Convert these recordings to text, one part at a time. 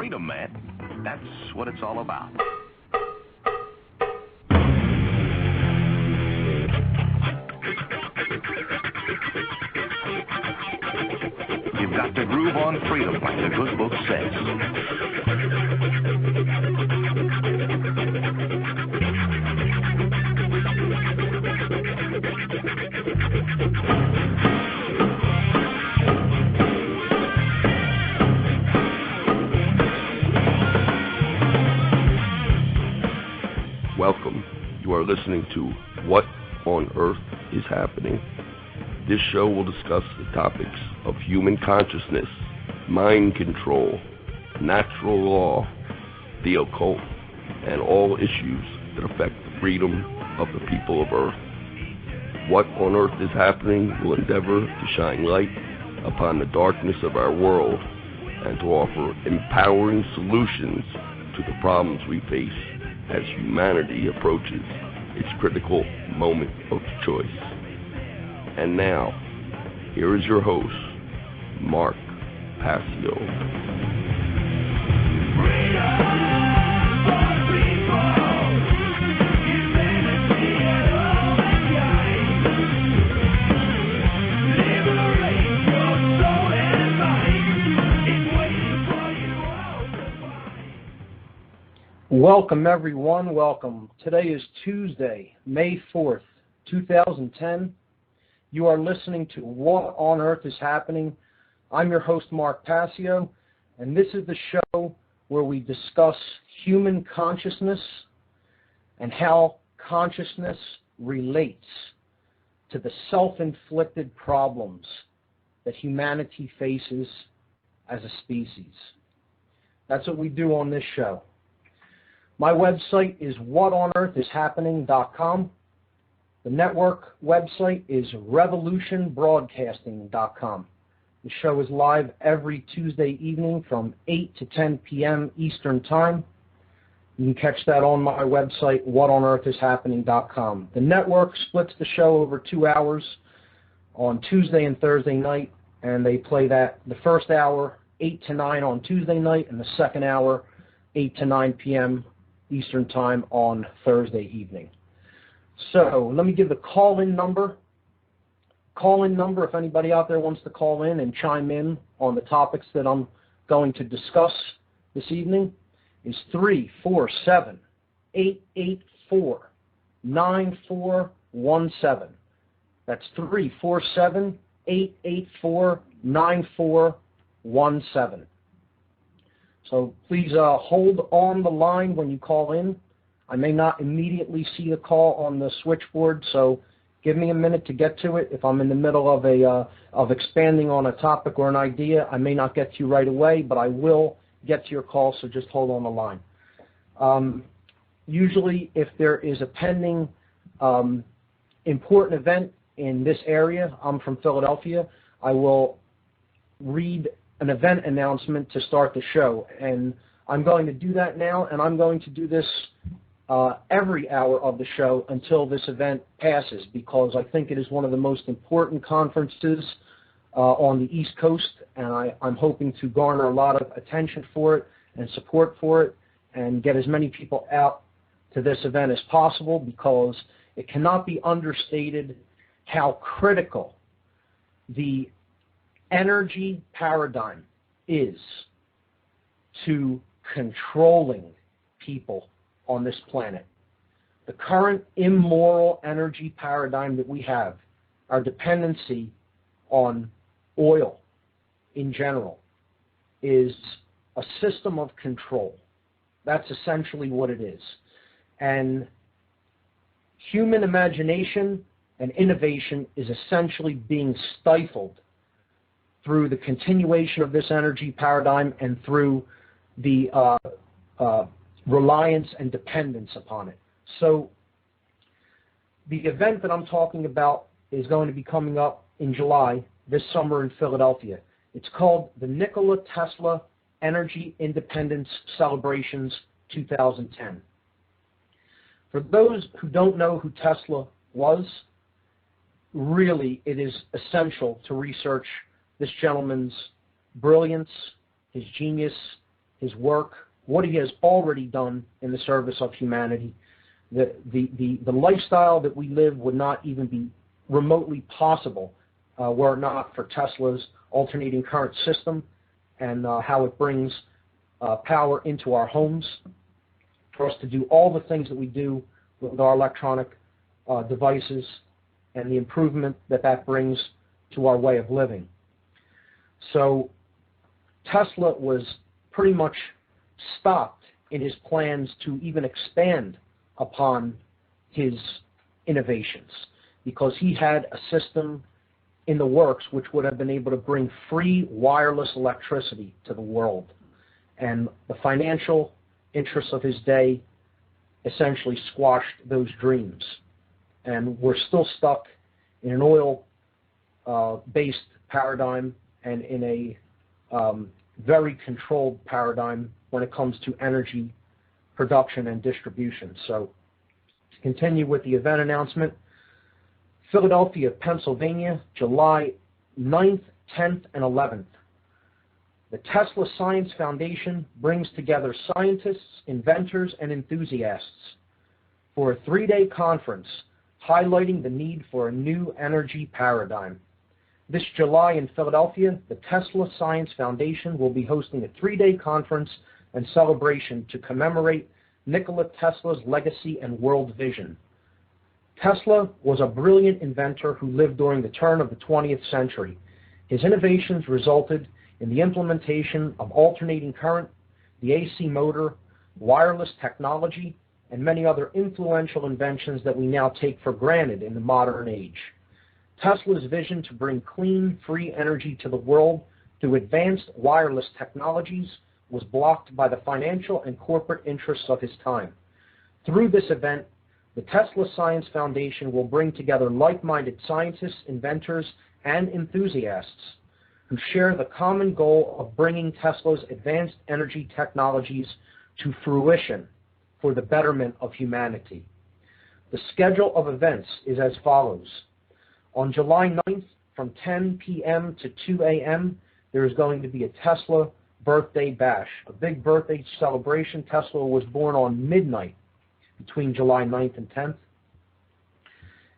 freedom, man. That's what it's all about. You've got to groove on freedom, like the good book says. Welcome. You are listening to What on Earth is Happening. This show will discuss the topics of human consciousness, mind control, natural law, the occult, and all issues that affect the freedom of the people of Earth. What on Earth is Happening will endeavor to shine light upon the darkness of our world and to offer empowering solutions to the problems we face as humanity approaches its critical moment of choice. And now, here is your host, Mark Passio. Welcome, everyone. Welcome. Today is Tuesday, May 4th, 2010. You are listening to What on Earth is Happening. I'm your host, Mark Passio, and this is the show where we discuss human consciousness and how consciousness relates to the self-inflicted problems that humanity faces as a species. That's what we do on this show. My website is whatonearthishappening.com. The network website is revolutionbroadcasting.com. The show is live every Tuesday evening from 8 to 10 p.m. Eastern Time. You can catch that on my website, whatonearthishappening.com. The network splits the show over 2 hours on Tuesday and Thursday night, and they play that the first hour, 8 to 9 on Tuesday night, and the second hour, 8 to 9 p.m. Eastern Time on Thursday evening. So let me give the call-in number. Call-in number, if anybody out there wants to call in and chime in on the topics that I'm going to discuss this evening, is 347-884-9417. That's 347-884-9417. So please hold on the line when you call in. I may not immediately see the call on the switchboard, so give me a minute to get to it. If I'm in the middle of expanding on a topic or an idea, I may not get to you right away, but I will get to your call, so just hold on the line. Usually, if there is a pending important event in this area, I'm from Philadelphia, I will read an event announcement to start the show, and I'm going to do that now, and I'm going to do this every hour of the show until this event passes, because I think it is one of the most important conferences on the East Coast, and I'm hoping to garner a lot of attention for it and support for it and get as many people out to this event as possible, because it cannot be understated how critical the energy paradigm is to controlling people on this planet. The current immoral energy paradigm that we have, our dependency on oil in general, is a system of control. That's essentially what it is. And human imagination and innovation is essentially being stifled through the continuation of this energy paradigm and through the reliance and dependence upon it. So the event that I'm talking about is going to be coming up in July this summer in Philadelphia. It's called the Nikola Tesla Energy Independence Celebrations 2010. For those who don't know who Tesla was, really it is essential to research this gentleman's brilliance, his genius, his work, what he has already done in the service of humanity. The lifestyle that we live would not even be remotely possible were it not for Tesla's alternating current system and how it brings power into our homes for us to do all the things that we do with our electronic devices and the improvement that that brings to our way of living. So Tesla was pretty much stopped in his plans to even expand upon his innovations because he had a system in the works which would have been able to bring free wireless electricity to the world. And the financial interests of his day essentially squashed those dreams. And we're still stuck in an oil-based paradigm and in a very controlled paradigm when it comes to energy production and distribution. So to continue with the event announcement, Philadelphia, Pennsylvania, July 9th, 10th, and 11th. The Tesla Science Foundation brings together scientists, inventors, and enthusiasts for a 3-day conference highlighting the need for a new energy paradigm. This July in Philadelphia, the Tesla Science Foundation will be hosting a 3-day conference and celebration to commemorate Nikola Tesla's legacy and world vision. Tesla was a brilliant inventor who lived during the turn of the 20th century. His innovations resulted in the implementation of alternating current, the AC motor, wireless technology, and many other influential inventions that we now take for granted in the modern age. Tesla's vision to bring clean, free energy to the world through advanced wireless technologies was blocked by the financial and corporate interests of his time. Through this event, the Tesla Science Foundation will bring together like-minded scientists, inventors, and enthusiasts who share the common goal of bringing Tesla's advanced energy technologies to fruition for the betterment of humanity. The schedule of events is as follows. On July 9th, from 10 p.m. to 2 a.m., there is going to be a Tesla birthday bash, a big birthday celebration. Tesla was born on midnight between July 9th and 10th.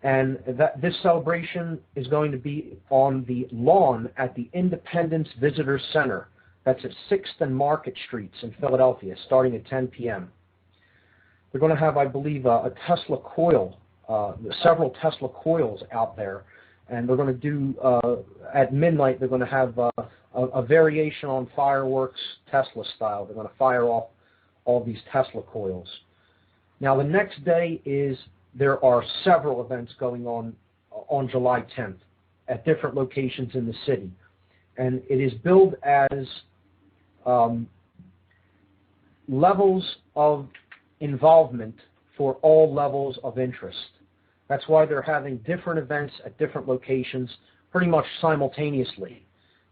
And this celebration is going to be on the lawn at the Independence Visitor Center. That's at 6th and Market Streets in Philadelphia, starting at 10 p.m. They're going to have, I believe, a Tesla coil, several Tesla coils out there. And they're going to do, at midnight, they're going to have a variation on fireworks Tesla style. They're going to fire off all these Tesla coils. Now, the next day there are several events going on July 10th at different locations in the city. And it is billed as levels of involvement for all levels of interest. That's why they're having different events at different locations pretty much simultaneously,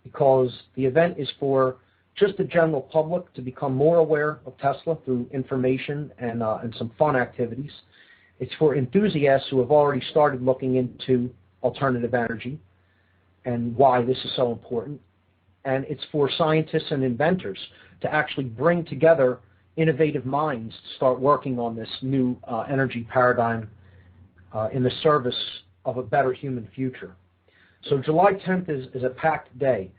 because the event is for just the general public to become more aware of Tesla through information and some fun activities. It's for enthusiasts who have already started looking into alternative energy and why this is so important. And it's for scientists and inventors to actually bring together innovative minds to start working on this new energy paradigm in the service of a better human future. So July 10th is a packed day.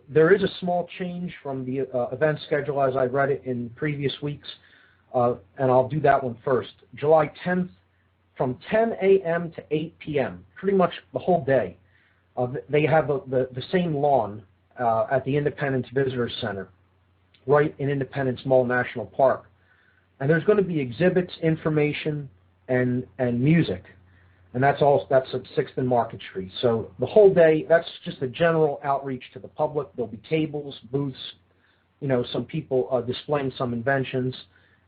There is a small change from the event schedule as I read it in previous weeks, and I'll do that one first. July 10th, from 10 a.m. to 8 p.m., pretty much the whole day, they have the same lawn at the Independence Visitor Center, right in Independence Mall National Park. And there's going to be exhibits, information, and music. And that's at 6th and Market Street. So the whole day, that's just a general outreach to the public. There'll be tables, booths, some people displaying some inventions.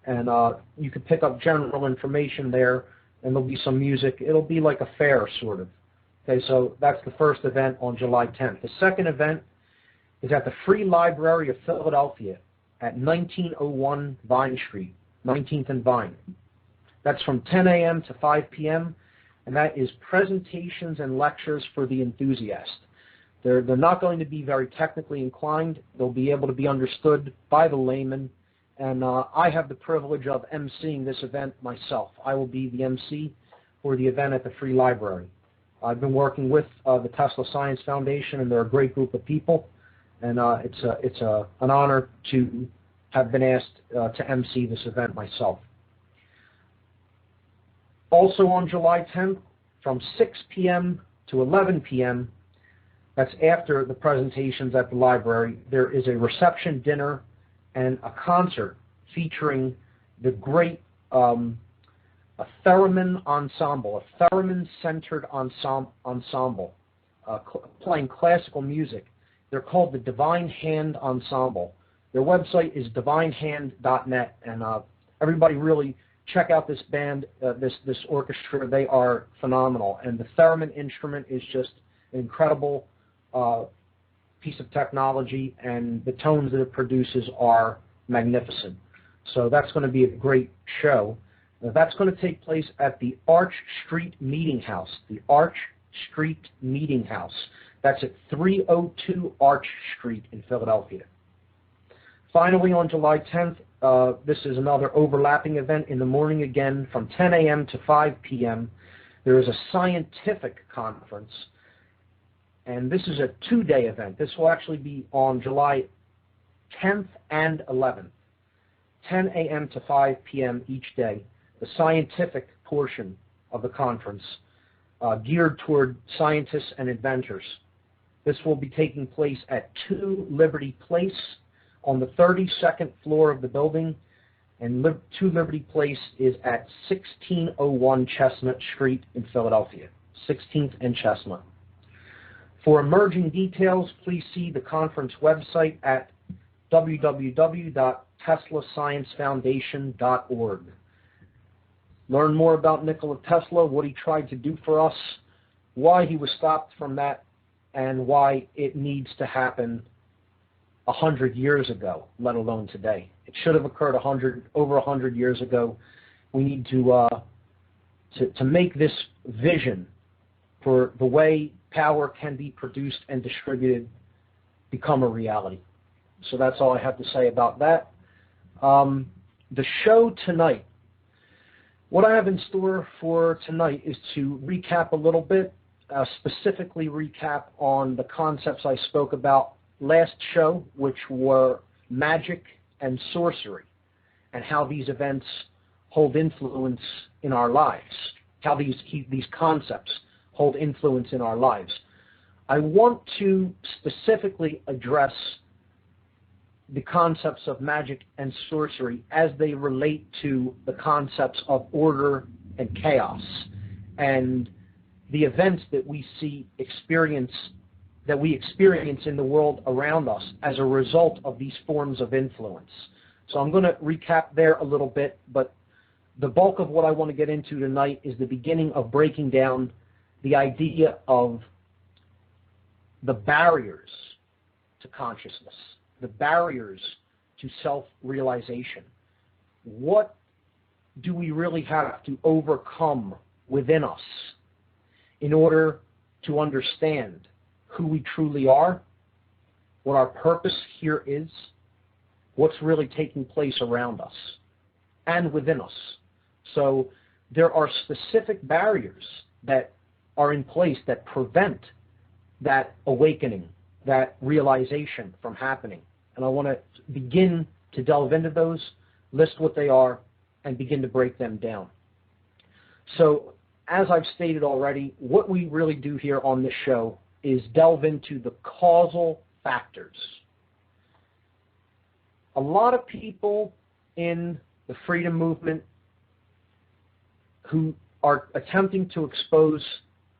And you can pick up general information there, and there'll be some music. It'll be like a fair, sort of. Okay, so that's the first event on July 10th. The second event is at the Free Library of Philadelphia at 1901 Vine Street, 19th and Vine. That's from 10 a.m. to 5 p.m., and that is presentations and lectures for the enthusiast. They're not going to be very technically inclined. They'll be able to be understood by the layman. And I have the privilege of emceeing this event myself. I will be the MC for the event at the Free Library. I've been working with the Tesla Science Foundation, and they're a great group of people. And it's an honor to have been asked to MC this event myself. Also on July 10th, from 6 p.m. to 11 p.m., that's after the presentations at the library, there is a reception dinner and a concert featuring the great a theremin ensemble, a theremin-centered ensemble, playing classical music. They're called the Divine Hand Ensemble. Their website is divinehand.net, and everybody really check out this band, this orchestra. They are phenomenal, and the theremin instrument is just an incredible piece of technology, and the tones that it produces are magnificent. So that's going to be a great show. Now, that's going to take place at the Arch Street Meeting House. The Arch Street Meeting House. That's at 302 Arch Street in Philadelphia. Finally, on July 10th, this is another overlapping event in the morning again from 10 a.m. to 5 p.m. There is a scientific conference, and this is a two-day event. This will actually be on July 10th and 11th, 10 a.m. to 5 p.m. each day, the scientific portion of the conference geared toward scientists and inventors. This will be taking place at 2 Liberty Place on the 32nd floor of the building, and 2 Liberty Place is at 1601 Chestnut Street in Philadelphia, 16th and Chestnut. For emerging details, please see the conference website at www.teslasciencefoundation.org. Learn more about Nikola Tesla, what he tried to do for us, why he was stopped from that, and why it needs to happen 100 years ago, let alone today. It should have occurred over 100 years ago. We need to make this vision for the way power can be produced and distributed become a reality. So that's all I have to say about that. The show tonight, what I have in store for tonight is to recap a little bit, specifically recap on the concepts I spoke about last show, which were magic and sorcery, and how these events hold influence in our lives, how these concepts hold influence in our lives. I want to specifically address the concepts of magic and sorcery as they relate to the concepts of order and chaos and the events that we experience in the world around us as a result of these forms of influence. So I'm going to recap there a little bit, but the bulk of what I want to get into tonight is the beginning of breaking down the idea of the barriers to consciousness, the barriers to self-realization. What do we really have to overcome within us in order to understand who we truly are, what our purpose here is, what's really taking place around us and within us? So there are specific barriers that are in place that prevent that awakening, that realization from happening. And I want to begin to delve into those, list what they are, and begin to break them down. So as I've stated already, what we really do here on this show is delve into the causal factors. A lot of people in the freedom movement who are attempting to expose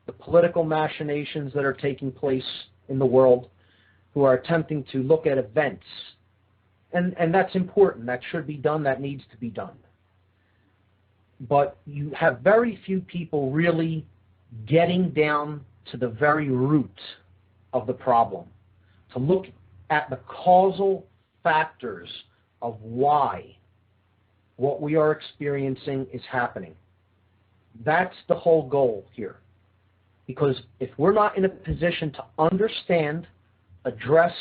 the political machinations that are taking place in the world, who are attempting to look at events, and that's important, that should be done, that needs to be done. But you have very few people really getting down to the very root of the problem, to look at the causal factors of why what we are experiencing is happening. That's the whole goal here. Because if we're not in a position to understand, address,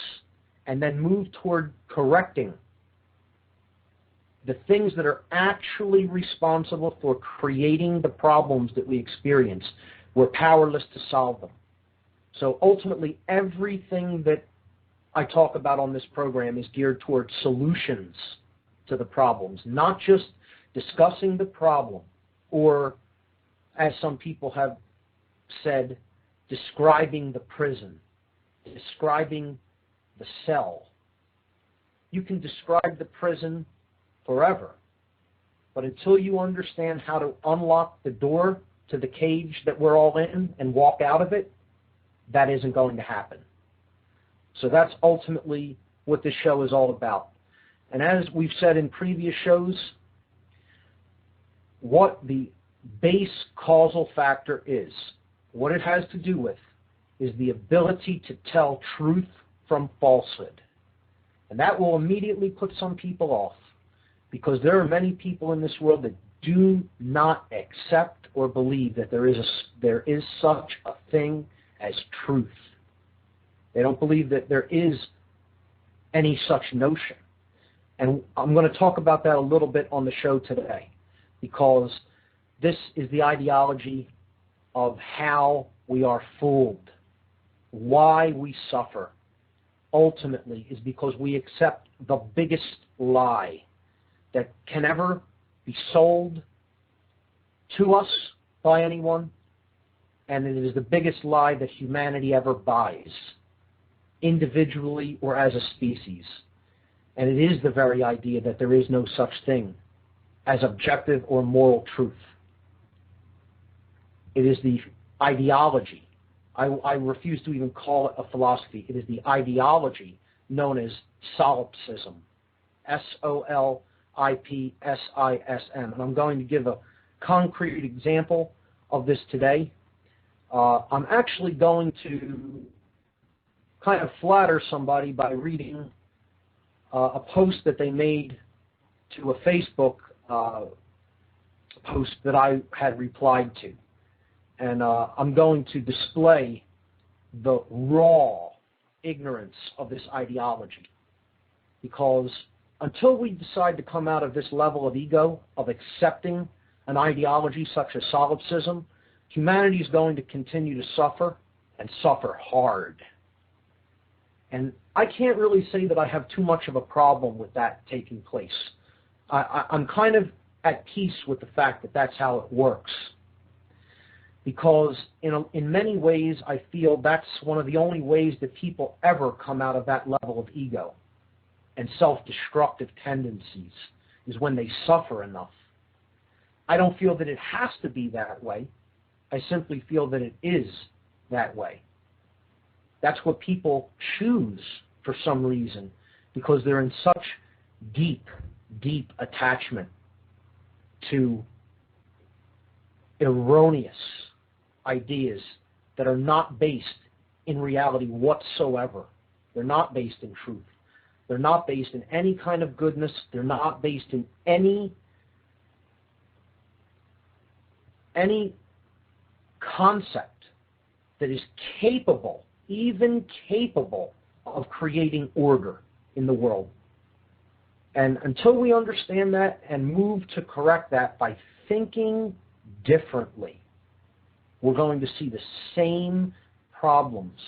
and then move toward correcting the things that are actually responsible for creating the problems that we experience, we're powerless to solve them. So ultimately, everything that I talk about on this program is geared towards solutions to the problems, not just discussing the problem or, as some people have said, describing the prison, describing the cell. You can describe the prison forever, but until you understand how to unlock the door to the cage that we're all in and walk out of it, that isn't going to happen. So that's ultimately what this show is all about. And as we've said in previous shows, what the base causal factor is, what it has to do with, is the ability to tell truth from falsehood. And that will immediately put some people off, because there are many people in this world that do not accept or believe that there is such a thing as truth. They don't believe that there is any such notion. And I'm going to talk about that a little bit on the show today, because this is the ideology of how we are fooled, why we suffer. Ultimately is because we accept the biggest lie that can ever be sold to us by anyone, and it is the biggest lie that humanity ever buys, individually or as a species. And it is the very idea that there is no such thing as objective or moral truth. It is the ideology. I refuse to even call it a philosophy. It is the ideology known as solipsism, solipsism. And I'm going to give a concrete example of this today. I'm actually going to kind of flatter somebody by reading a post that they made to a Facebook post that I had replied to. And I'm going to display the raw ignorance of this ideology. Because until we decide to come out of this level of ego, of accepting an ideology such as solipsism, humanity is going to continue to suffer, and suffer hard. And I can't really say that I have too much of a problem with that taking place. I'm kind of at peace with the fact that that's how it works. Because in many ways, I feel that's one of the only ways that people ever come out of that level of ego and self-destructive tendencies, is when they suffer enough. I don't feel that it has to be that way. I simply feel that it is that way. That's what people choose for some reason, because they're in such deep, deep attachment to erroneous ideas that are not based in reality whatsoever. They're not based in truth. They're not based in any kind of goodness. They're not based in any concept that is capable, even capable, of creating order in the world. And until we understand that and move to correct that by thinking differently, we're going to see the same problems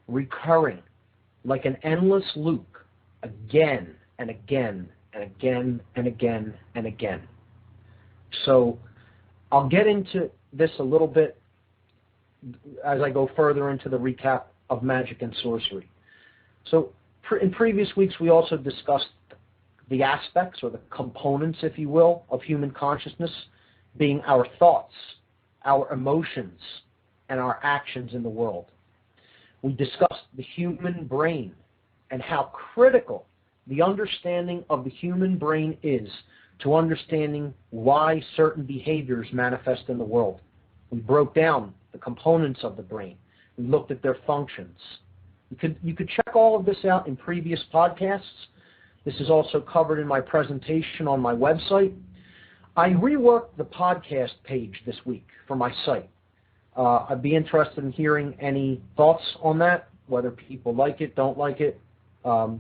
recurring like an endless loop again and again and again and again and again. So I'll get into this a little bit as I go further into the recap of magic and sorcery. So in previous weeks, we also discussed the aspects, or the components, if you will, of human consciousness, being our thoughts, our emotions, and our actions in the world. We discussed the human brain and how critical the understanding of the human brain is to understanding why certain behaviors manifest in the world. We broke down the components of the brain. We looked at their functions. You could check all of this out in previous podcasts. This is also covered in my presentation on my website. I reworked the podcast page this week for my site. I'd be interested in hearing any thoughts on that, whether people like it, don't like it. I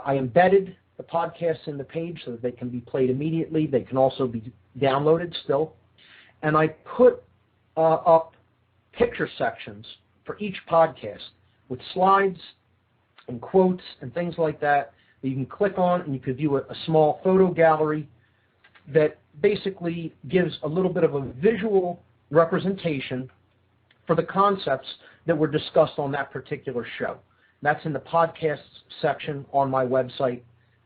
embedded the podcasts in the page so that they can be played immediately. They can also be downloaded still. And I put up picture sections for each podcast with slides and quotes and things like that that you can click on, and you can view a small photo gallery that basically gives a little bit of a visual representation for the concepts that were discussed on that particular show. That's in the podcasts section on my website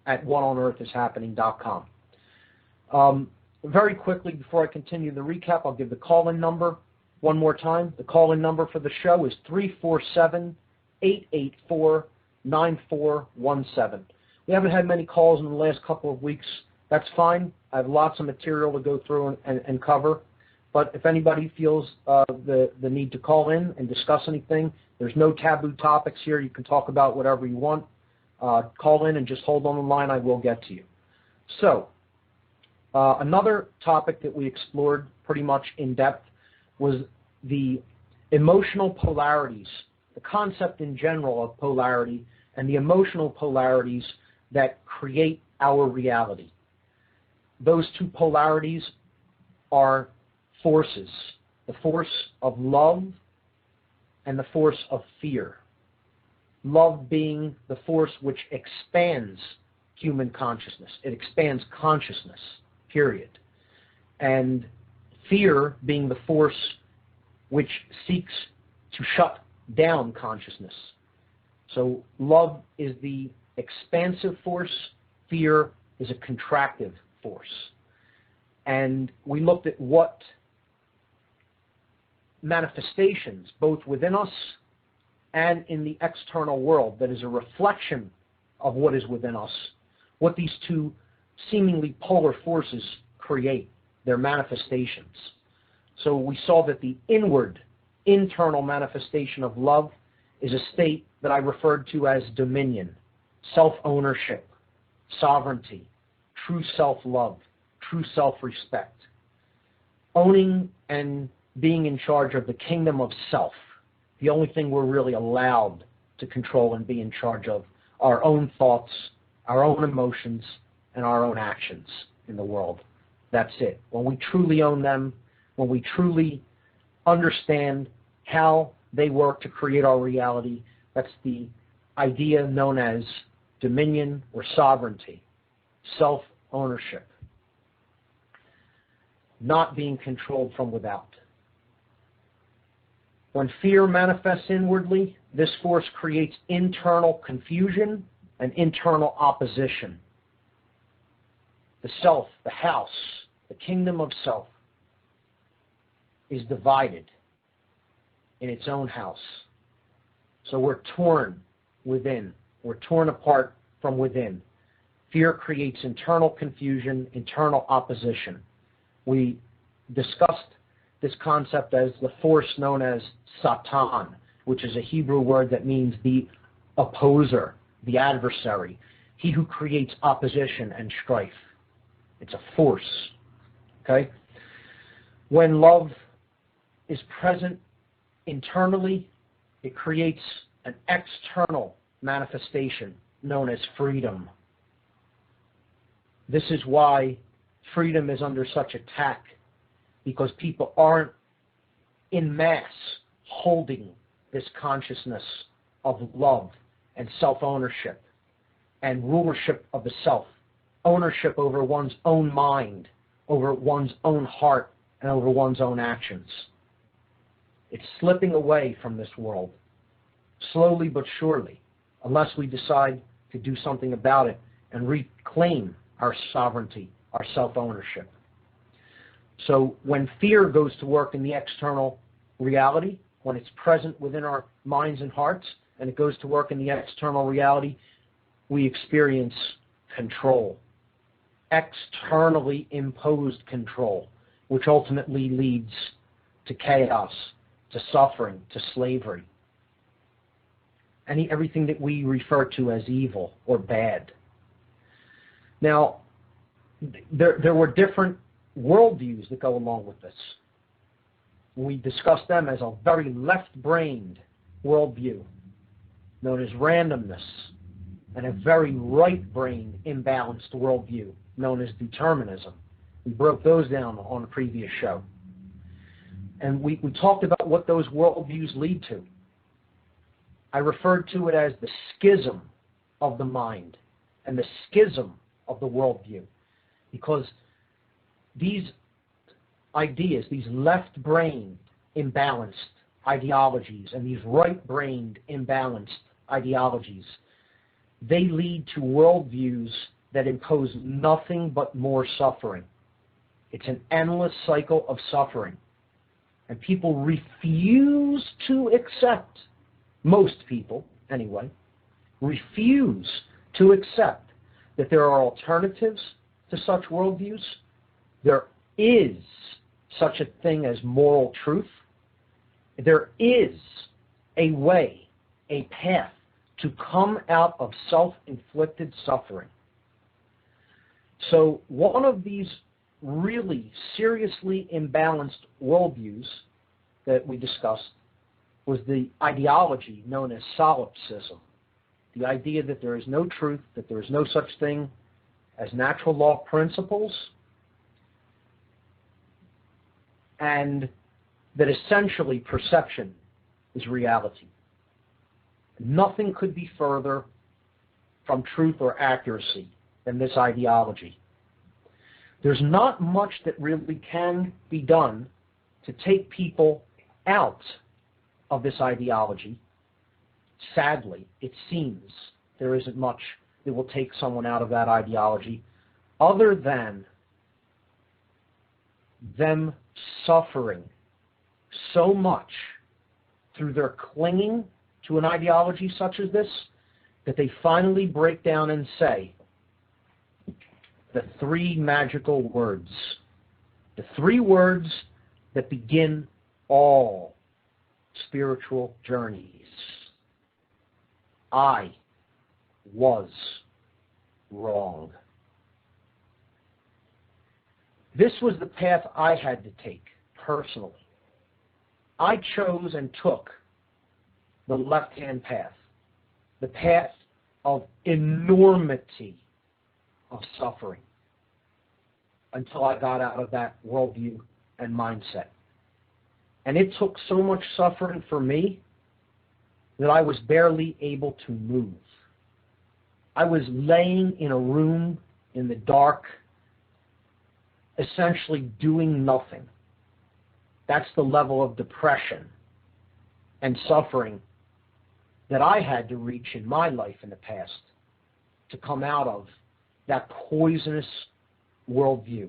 at whatonearthishappening.com. Very quickly, before I continue the recap, I'll give the call-in number one more time. The call-in number for the show is 347-884-9417. We haven't had many calls in the last couple of weeks. That's fine. I have lots of material to go through and cover. But if anybody feels the need to call in and discuss anything, there's no taboo topics here. You can talk about whatever you want. Call in and just hold on the line. I will get to you. So another topic that we explored pretty much in depth was the emotional polarities, the concept in general of polarity, and the emotional polarities that create our reality. Those two polarities are forces, the force of love and the force of fear. Love being the force which expands human consciousness. It expands consciousness, period. And fear being the force which seeks to shut down consciousness. So love is the expansive force, fear is a contractive force. And we looked at what manifestations, both within us and in the external world, that is a reflection of what is within us, what these two seemingly polar forces create, their manifestations. So we saw that the inward, internal manifestation of love is a state that I referred to as dominion, self-ownership, sovereignty, true self-love, true self-respect, owning and being in charge of the kingdom of self. The only thing we're really allowed to control and be in charge of our own thoughts, our own emotions, and our own actions in the world. That's it. When we truly own them, when we truly understand how they work to create our reality, that's the idea known as dominion or sovereignty, self-ownership, not being controlled from without. When fear manifests inwardly, this force creates internal confusion and internal opposition. The self, the house, the kingdom of self is divided in its own house. So we're torn within. We're torn apart from within. Fear creates internal confusion, internal opposition. We discussed this concept as the force known as Satan, which is a Hebrew word that means the opposer, the adversary, he who creates opposition and strife. It's a force. Okay? When love is present internally, it creates an external manifestation known as freedom. This is why freedom is under such attack, because people aren't in mass holding this consciousness of love and self-ownership and rulership of the self, ownership over one's own mind, over one's own heart, and over one's own actions. It's slipping away from this world, slowly but surely, unless we decide to do something about it and reclaim our sovereignty, our self-ownership. So when fear goes to work in the external reality, when it's present within our minds and hearts, and it goes to work in the external reality, we experience control, externally imposed control, which ultimately leads to chaos, to suffering, to slavery, everything that we refer to as evil or bad. Now, there were different worldviews that go along with this. we discuss them as a very left-brained worldview, known as randomness, and a very right-brained imbalanced worldview, known as determinism. We broke those down on a previous show. And we talked about what those worldviews lead to. I referred to it as the schism of the mind and the schism of the worldview, because these ideas, these left-brained imbalanced ideologies and these right-brained imbalanced ideologies, they lead to worldviews that impose nothing but more suffering. It's an endless cycle of suffering. And people refuse to accept, most people anyway, refuse to accept that there are alternatives to such worldviews. There is such a thing as moral truth. There is a way, a path to come out of self-inflicted suffering. So one of these really seriously imbalanced worldviews that we discussed was the ideology known as solipsism, the idea that there is no truth, that there is no such thing as natural law principles, and that essentially perception is reality. Nothing could be further from truth or accuracy than this ideology. There's not much that really can be done to take people out of this ideology. Sadly, it seems there isn't much that will take someone out of that ideology other than them suffering so much through their clinging to an ideology such as this that they finally break down and say the three magical words, the three words that begin all spiritual journeys. I was wrong. This was the path I had to take personally. I chose and took the left-hand path, the path of enormity of suffering, until I got out of that worldview and mindset. And it took so much suffering for me that I was barely able to move. I was laying in a room in the dark, essentially doing nothing. That's the level of depression and suffering that I had to reach in my life in the past to come out of that poisonous worldview.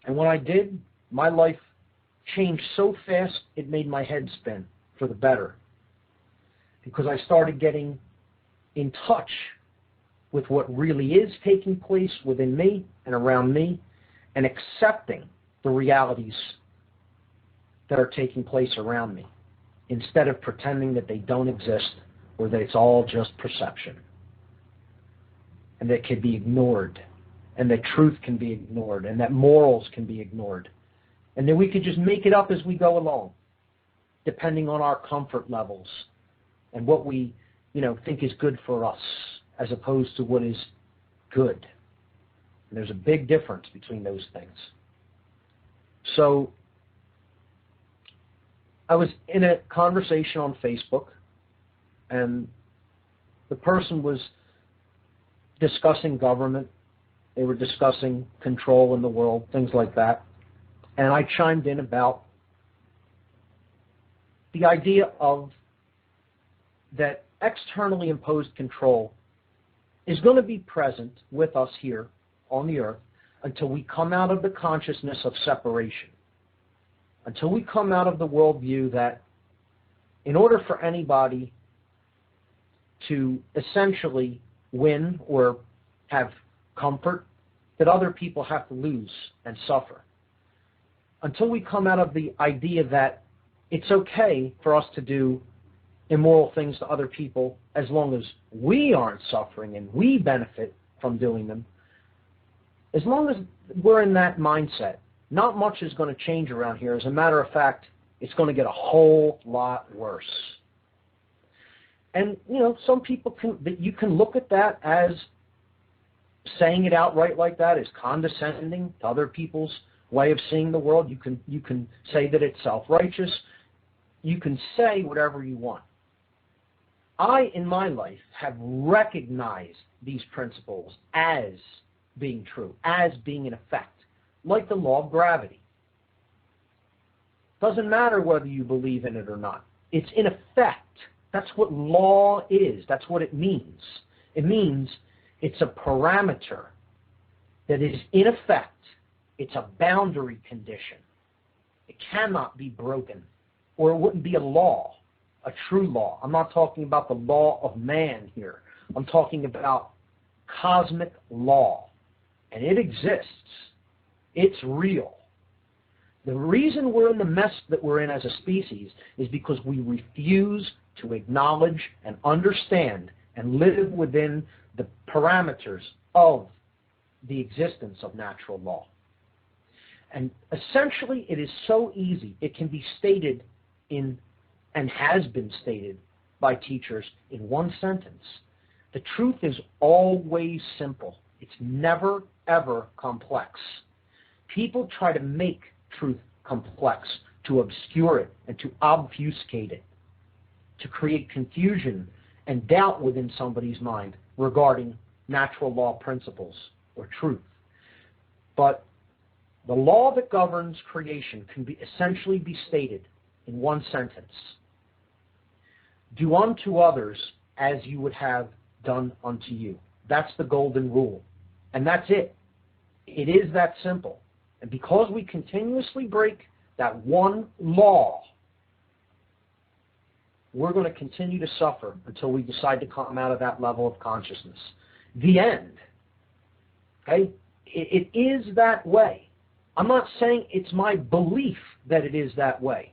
And when I did, my life changed so fast it made my head spin for the better, because I started getting in touch with what really is taking place within me and around me, and accepting the realities that are taking place around me, instead of pretending that they don't exist or that it's all just perception, and that can be ignored, and that truth can be ignored, and that morals can be ignored, and that we could just make it up as we go along, depending on our comfort levels and what we, think is good for us, as opposed to what is good. And there's a big difference between those things. So I was in a conversation on Facebook, and the person was discussing government. They were discussing control in the world, things like that. And I chimed in about the idea of that externally imposed control is going to be present with us here on the earth until we come out of the consciousness of separation, until we come out of the worldview that in order for anybody to essentially win or have comfort, that other people have to lose and suffer. Until we come out of the idea that it's okay for us to do immoral things to other people as long as we aren't suffering and we benefit from doing them, as long as we're in that mindset, not much is going to change around here. As a matter of fact, it's going to get a whole lot worse. And, some people you can look at that as saying it outright like that is condescending to other people's way of seeing the world. You can say that it's self-righteous. You can say whatever you want. I, in my life, have recognized these principles as being true, as being in effect, like the law of gravity. Doesn't matter whether you believe in it or not. It's in effect. That's what law is. That's what it means. It means it's a parameter that is in effect. It's a boundary condition. It cannot be broken, or it wouldn't be a law, a true law. I'm not talking about the law of man here. I'm talking about cosmic law, and it exists. It's real. The reason we're in the mess that we're in as a species is because we refuse to acknowledge and understand and live within the parameters of the existence of natural law. And essentially, it is so easy. It can be stated in, and has been stated by teachers in one sentence. The truth is always simple. It's never, ever complex. People try to make truth complex, to obscure it and to obfuscate it, to create confusion and doubt within somebody's mind regarding natural law principles or truth. But the law that governs creation can essentially be stated in one sentence. Do unto others as you would have done unto you. That's the golden rule. And that's it. It is that simple. And because we continuously break that one law, we're going to continue to suffer until we decide to come out of that level of consciousness. The end. Okay? It is that way. I'm not saying it's my belief that it is that way.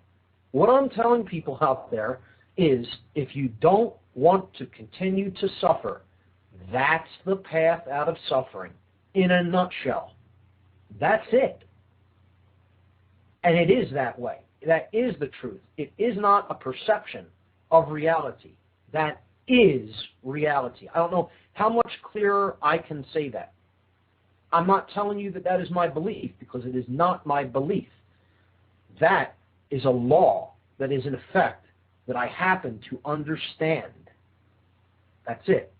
What I'm telling people out there is, if you don't want to continue to suffer, that's the path out of suffering, in a nutshell. That's it. And it is that way. That is the truth. It is not a perception of reality. That is reality. I don't know how much clearer I can say that. I'm not telling you that that is my belief, because it is not my belief. That is a law that is in effect that I happen to understand. That's it.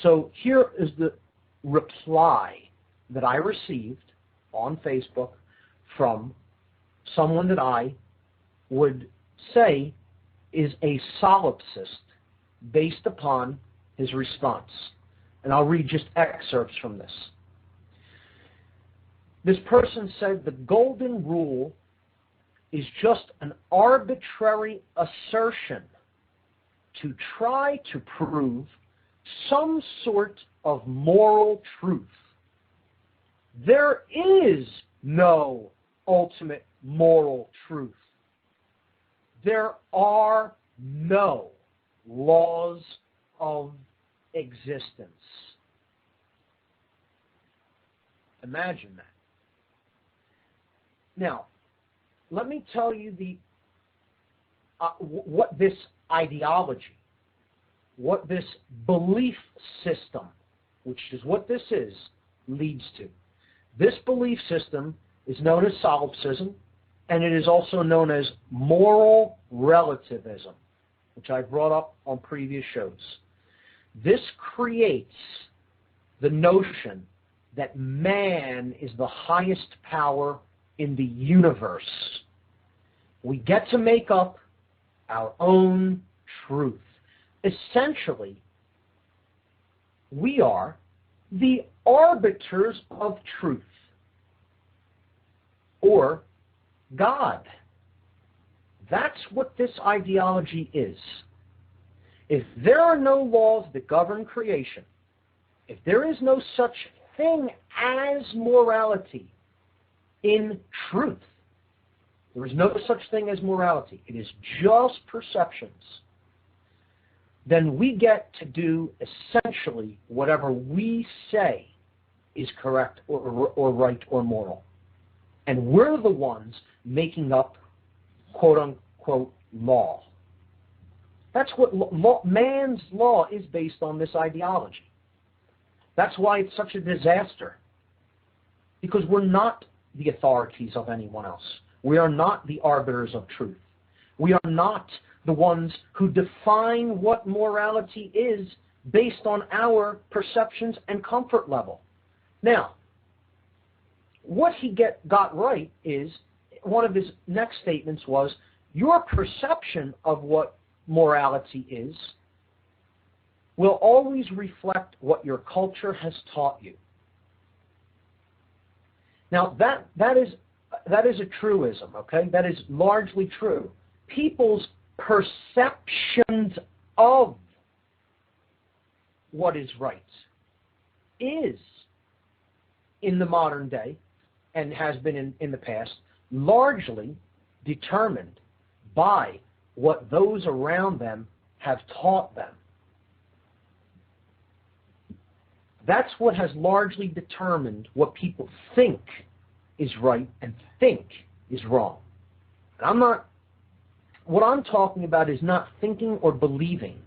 So here is the reply that I received on Facebook from someone that I would say is a solipsist based upon his response. And I'll read just excerpts from this. This person said the golden rule is just an arbitrary assertion to try to prove some sort of moral truth. There is no ultimate moral truth. There are no laws of existence. Imagine that. Now, let me tell you what this ideology, what this belief system, which is what this is, leads to. This belief system is known as solipsism, and it is also known as moral relativism, which I brought up on previous shows. This creates the notion that man is the highest power in the universe. We get to make up our own truth. Essentially, we are the arbiters of truth, or God. That's what this ideology is. If there are no laws that govern creation, if there is no such thing as morality in truth, there is no such thing as morality, it is just perceptions, then we get to do essentially whatever we say is correct or right or moral. And we're the ones making up, quote-unquote, law. That's what man's law is based on, this ideology. That's why it's such a disaster. Because we're not the authorities of anyone else. We are not the arbiters of truth. We are not the ones who define what morality is based on our perceptions and comfort level. Now, what he got right is, one of his next statements was, your perception of what morality is will always reflect what your culture has taught you. Now, that is a truism, okay? That is largely true. People's perceptions of what is right is, in the modern day, and has been in the past, largely determined by what those around them have taught them. That's what has largely determined what people think is right and think is wrong. And what I'm talking about is not thinking or believing.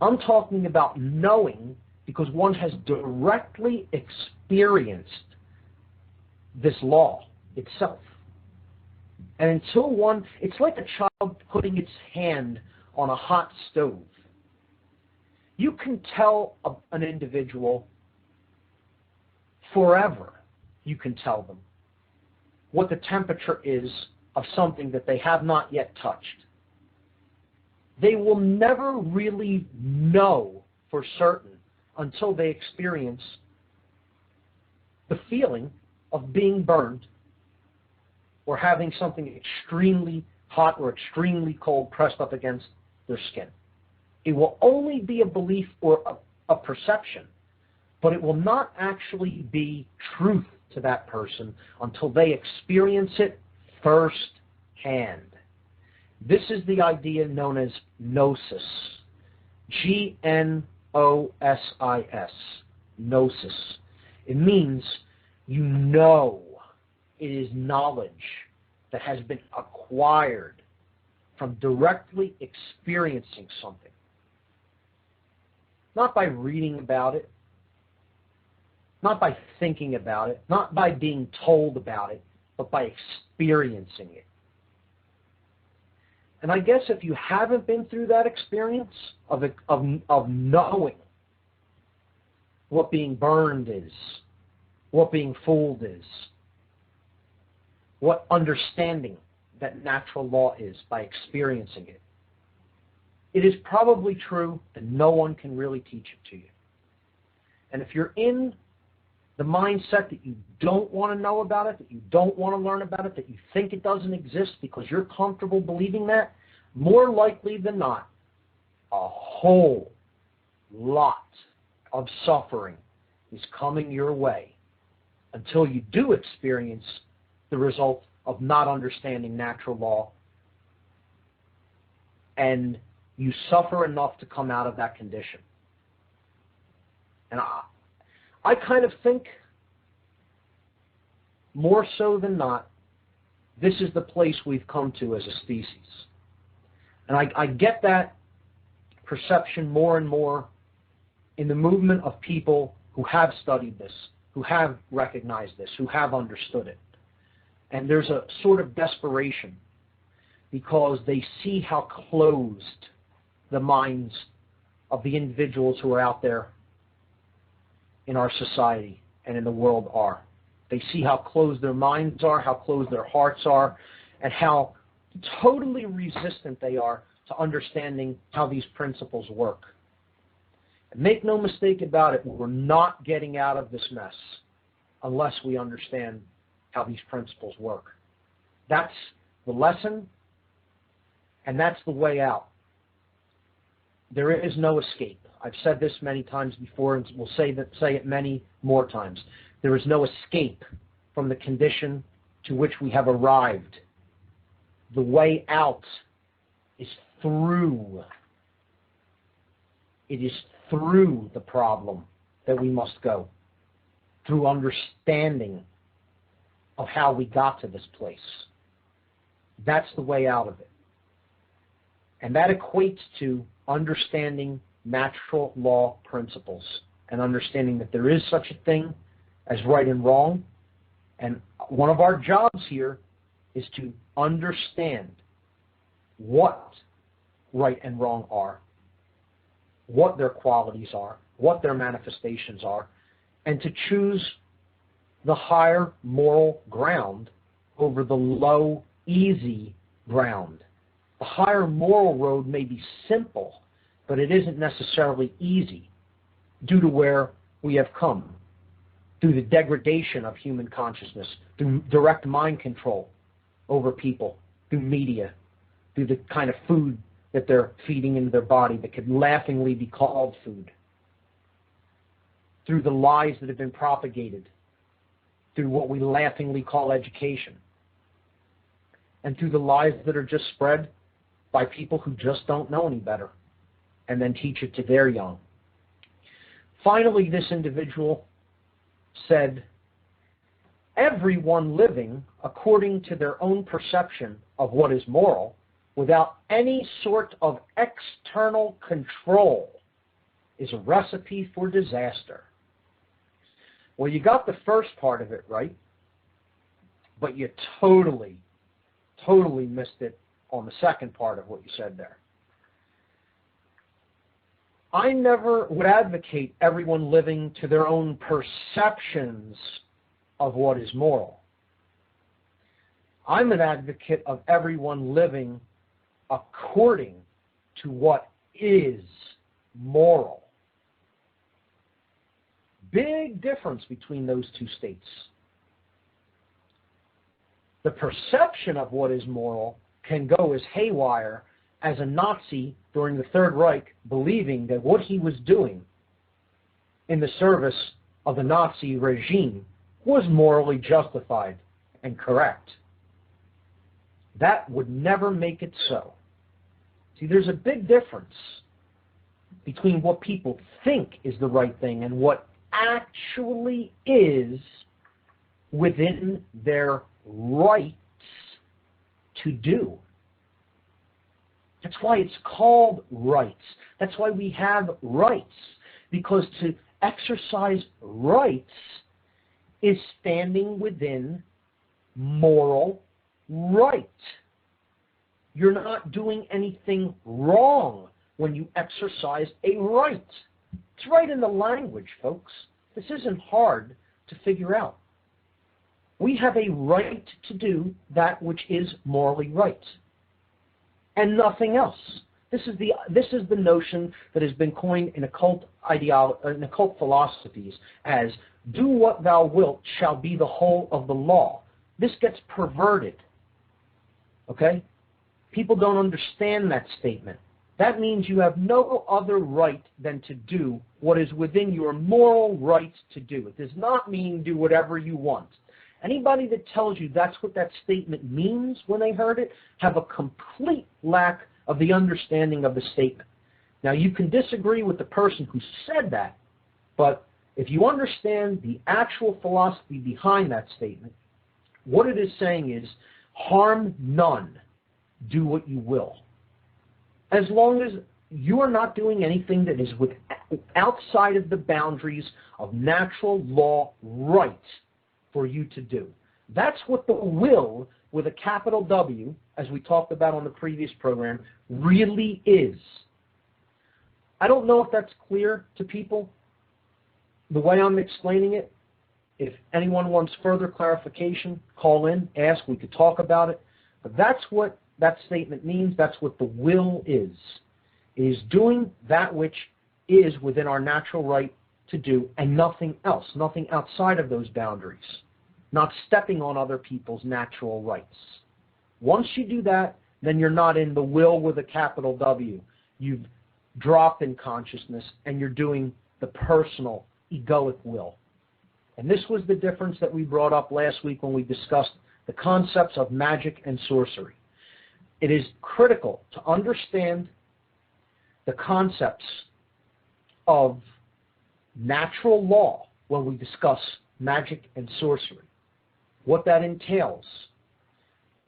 I'm talking about knowing, because one has directly experienced this law itself. And until it's like a child putting its hand on a hot stove. You can tell an individual forever, you can tell them what the temperature is of something that they have not yet touched. They will never really know for certain until they experience the feeling of being burned or having something extremely hot or extremely cold pressed up against their skin. It will only be a belief or a perception, but it will not actually be truth to that person until they experience it firsthand. This is the idea known as gnosis. Gnosis. Gnosis. It means you know. It is knowledge that has been acquired from directly experiencing something. Not by reading about it, not by thinking about it, not by being told about it, but by experiencing it. And I guess if you haven't been through that experience of knowing what being burned is, what being fooled is, what understanding that natural law is by experiencing it, it is probably true that no one can really teach it to you. And if you're in the mindset that you don't want to know about it, that you don't want to learn about it, that you think it doesn't exist because you're comfortable believing that, more likely than not, a whole lot of suffering is coming your way until you do experience the result of not understanding natural law, and you suffer enough to come out of that condition. And I kind of think, more so than not, this is the place we've come to as a species. And I get that perception more and more in the movement of people who have studied this, who have recognized this, who have understood it. And there's a sort of desperation because they see how closed the minds of the individuals who are out there in our society and in the world are. They see how closed their minds are, how closed their hearts are, and how totally resistant they are to understanding how these principles work. And make no mistake about it, we're not getting out of this mess unless we understand how these principles work. That's the lesson, and that's the way out. There is no escape. I've said this many times before, and we'll say it many more times. There is no escape from the condition to which we have arrived. The way out is through. It is through the problem that we must go, through understanding of how we got to this place. That's the way out of it. And that equates to understanding natural law principles and understanding that there is such a thing as right and wrong. And one of our jobs here is to understand what right and wrong are, what their qualities are, what their manifestations are, and to choose the higher moral ground over the low, easy ground. The higher moral road may be simple, but it isn't necessarily easy due to where we have come, through the degradation of human consciousness, through direct mind control over people, through media, through the kind of food that they're feeding into their body that could laughingly be called food, through the lies that have been propagated, through what we laughingly call education, and through the lies that are just spread by people who just don't know any better and then teach it to their young. Finally, this individual said, everyone living according to their own perception of what is moral without any sort of external control is a recipe for disaster. Well, you got the first part of it right, but you totally missed it on the second part of what you said there. I never would advocate everyone living to their own perceptions of what is moral. I'm an advocate of everyone living according to what is moral. Big difference between those two states. The perception of what is moral can go as haywire as a Nazi during the Third Reich believing that what he was doing in the service of the Nazi regime was morally justified and correct. That would never make it so. See, there's a big difference between what people think is the right thing and what actually is within their rights to do. That's why it's called rights. That's why we have rights. Because to exercise rights is standing within moral right. You're not doing anything wrong when you exercise a right. It's right in the language, folks. This isn't hard to figure out. We have a right to do that which is morally right, and nothing else. This is the notion that has been coined in occult philosophies as "do what thou wilt shall be the whole of the law." This gets perverted. Okay? People don't understand that statement. That means you have no other right than to do what is within your moral right to do. It does not mean do whatever you want. Anybody that tells you that's what that statement means when they heard it have a complete lack of the understanding of the statement. Now, you can disagree with the person who said that, but if you understand the actual philosophy behind that statement, what it is saying is, harm none, do what you will. As long as you are not doing anything that is outside of the boundaries of natural law right for you to do. That's what the will, with a capital W, as we talked about on the previous program, really is. I don't know if that's clear to people, the way I'm explaining it. If anyone wants further clarification, call in, ask, we could talk about it. But that's what that statement means. That's what the will is. It is doing that which is within our natural right to do and nothing else, nothing outside of those boundaries, not stepping on other people's natural rights. Once you do that, then you're not in the will with a capital W. You've dropped in consciousness and you're doing the personal, egoic will. And this was the difference that we brought up last week when we discussed the concepts of magic and sorcery. It is critical to understand the concepts of natural law when we discuss magic and sorcery. what that entails,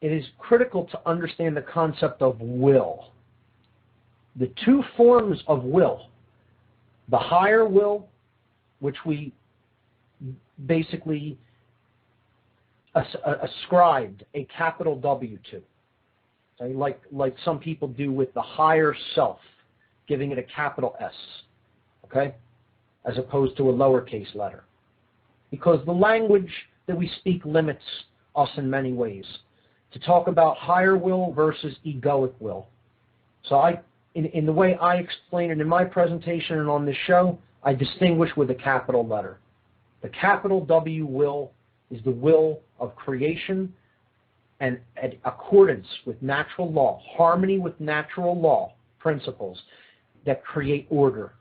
it is critical to understand the concept of will. The two forms of will, the higher will, which we basically ascribed a capital W to, okay? like some people do with the higher self, giving it a capital S, okay, as opposed to a lowercase letter. Because the language that we speak limits us in many ways. To talk about higher will versus egoic will. So in the way I explain it in my presentation and on this show, I distinguish with a capital letter. The capital W will is the will of creation and accordance with natural law, harmony with natural law principles that create order.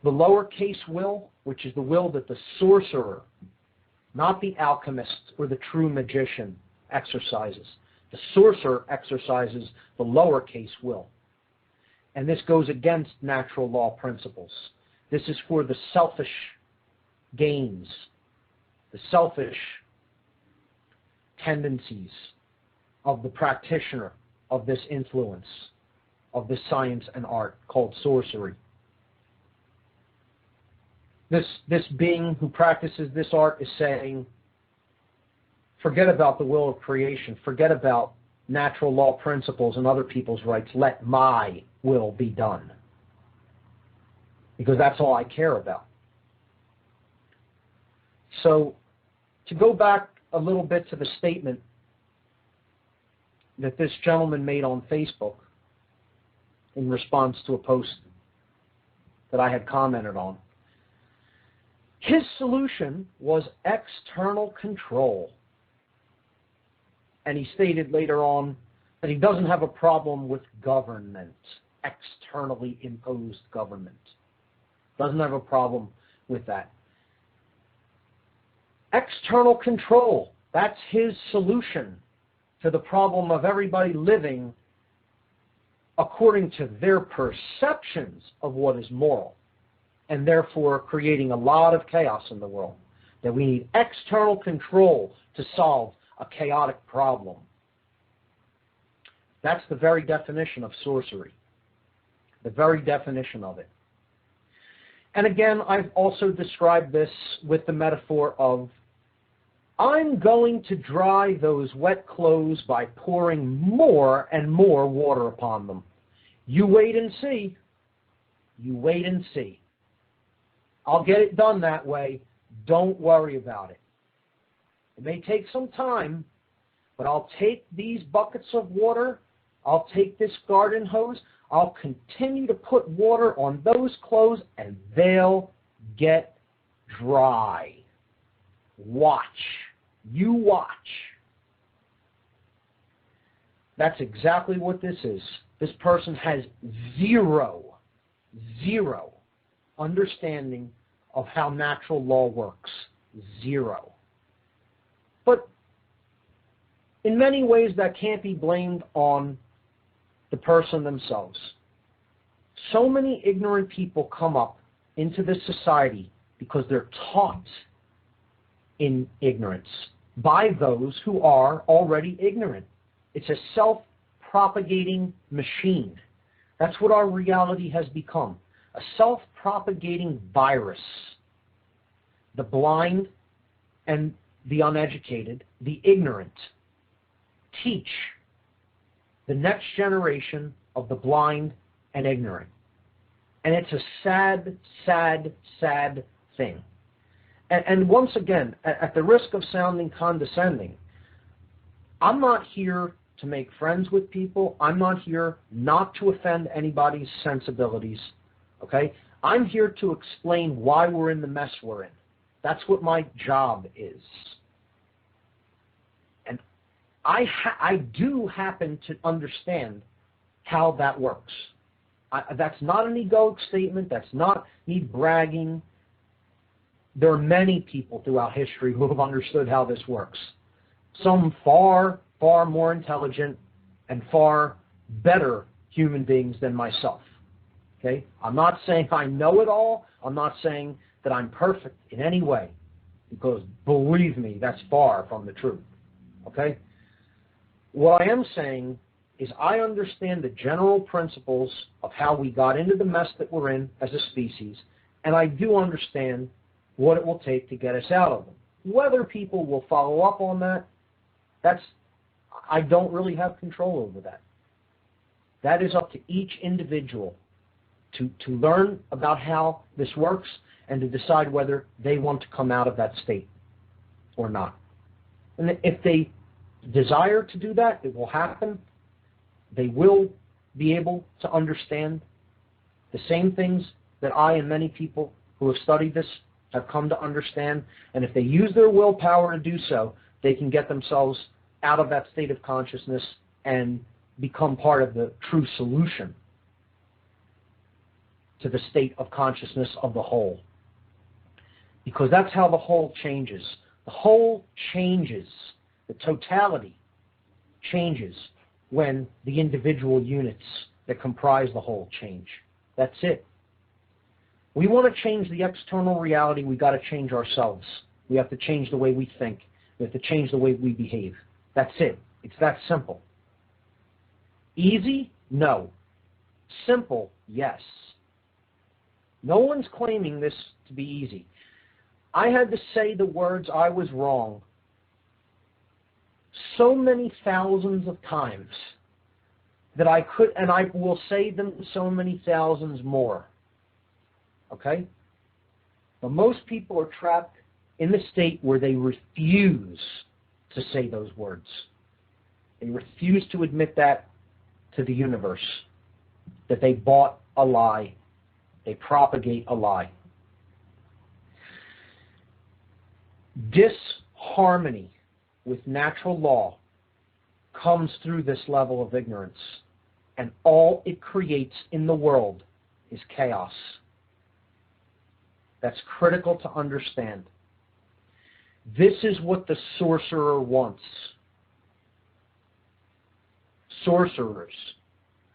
The lowercase will, which is the will that the sorcerer, not the alchemist or the true magician, exercises. The sorcerer exercises the lowercase will. And this goes against natural law principles. This is for the selfish gains, the selfish tendencies of the practitioner of this influence, of this science and art called sorcery. This being who practices this art is saying, forget about the will of creation, forget about natural law principles and other people's rights, let my will be done. Because that's all I care about. So, to go back a little bit to the statement that this gentleman made on Facebook in response to a post that I had commented on. His solution was external control. And he stated later on that he doesn't have a problem with government, externally imposed government. Doesn't have a problem with that. External control, that's his solution to the problem of everybody living according to their perceptions of what is moral, and therefore creating a lot of chaos in the world. That we need external control to solve a chaotic problem. That's the very definition of sorcery. The very definition of it. And again, I've also described this with the metaphor of, I'm going to dry those wet clothes by pouring more and more water upon them. You wait and see. You wait and see. I'll get it done that way. Don't worry about it. It may take some time, but I'll take these buckets of water, I'll take this garden hose, I'll continue to put water on those clothes, and they'll get dry. Watch. You watch. That's exactly what this is. This person has zero understanding of how natural law works. Zero. But in many ways that can't be blamed on the person themselves. So many ignorant people come up into this society because they're taught in ignorance by those who are already ignorant. It's a self-propagating machine. That's what our reality has become. A self-propagating virus. The blind and the uneducated, the ignorant, teach the next generation of the blind and ignorant. And it's a sad, sad, sad thing. And once again, at the risk of sounding condescending, I'm not here to make friends with people. I'm not here not to offend anybody's sensibilities. Okay? I'm here to explain why we're in the mess we're in. That's what my job is. And I do happen to understand how that works. That's not an egoic statement. That's not me bragging. There are many people throughout history who have understood how this works. Some far, far more intelligent and far better human beings than myself. Okay? I'm not saying I know it all. I'm not saying that I'm perfect in any way. because believe me, that's far from the truth. Okay? What I am saying is I understand the general principles of how we got into the mess that we're in as a species, and I do understand what it will take to get us out of them. Whether people will follow up on that, I don't really have control over that. That is up to each individual to learn about how this works and to decide whether they want to come out of that state or not. And if they desire to do that, it will happen. They will be able to understand the same things that I and many people who have studied this have come to understand. And if they use their willpower to do so, they can get themselves out of that state of consciousness and become part of the true solution to the state of consciousness of the whole. Because that's how the whole changes. The whole changes. The totality changes when the individual units that comprise the whole change. That's it. We want to change the external reality, we've got to change ourselves. We have to change the way we think. We have to change the way we behave. That's it. It's that simple. Easy? No. Simple? Yes. No one's claiming this to be easy. I had to say the words "I was wrong" so many thousands of times that I could, and I will say them so many thousands more. Okay? But most people are trapped in the state where they refuse to say those words. They refuse to admit that to the universe, that they bought a lie. They propagate a lie. Disharmony with natural law comes through this level of ignorance, and all it creates in the world is chaos. That's critical to understand. This is what the sorcerer wants. Sorcerers,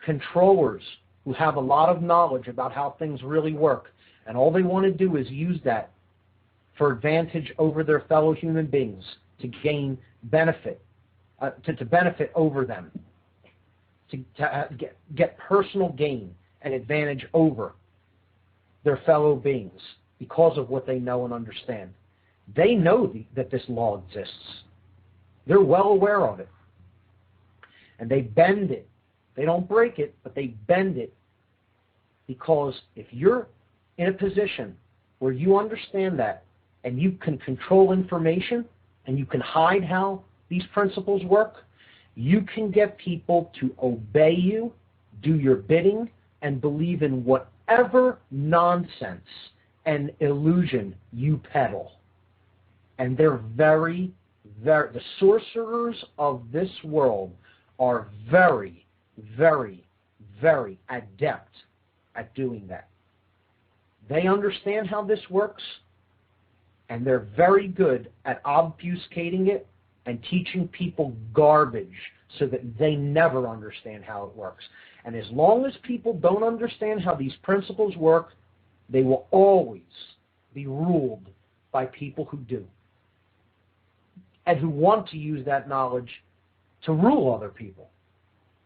controllers who have a lot of knowledge about how things really work, and all they want to do is use that for advantage over their fellow human beings, to gain benefit, to benefit over them, to get personal gain and advantage over their fellow beings because of what they know and understand. They know that this law exists. They're well aware of it. And they bend it. They don't break it, but they bend it, because if you're in a position where you understand that and you can control information and you can hide how these principles work, you can get people to obey you, do your bidding, and believe in whatever nonsense and illusion you peddle. And they're the sorcerers of this world are very, very, very adept at doing that. They understand how this works, and they're very good at obfuscating it and teaching people garbage so that they never understand how it works. And as long as people don't understand how these principles work, they will always be ruled by people who do, and who want to use that knowledge to rule other people.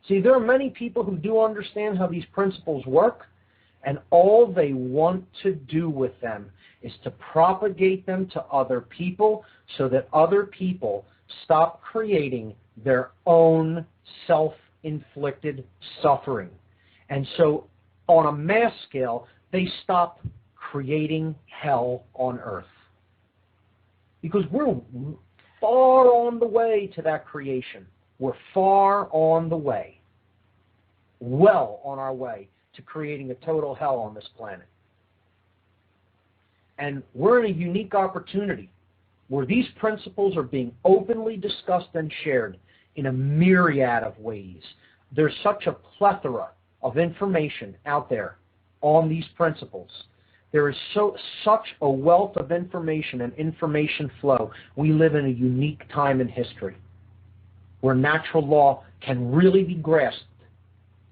See, there are many people who do understand how these principles work, and all they want to do with them is to propagate them to other people so that other people stop creating their own self-inflicted suffering. And so, on a mass scale, they stop creating hell on earth. Because we're far on the way to that creation. We're far on the way, well on our way to creating a total hell on this planet. And we're in a unique opportunity where these principles are being openly discussed and shared in a myriad of ways. There's such a plethora of information out there on these principles. There is such a wealth of information and information flow. We live in a unique time in history where natural law can really be grasped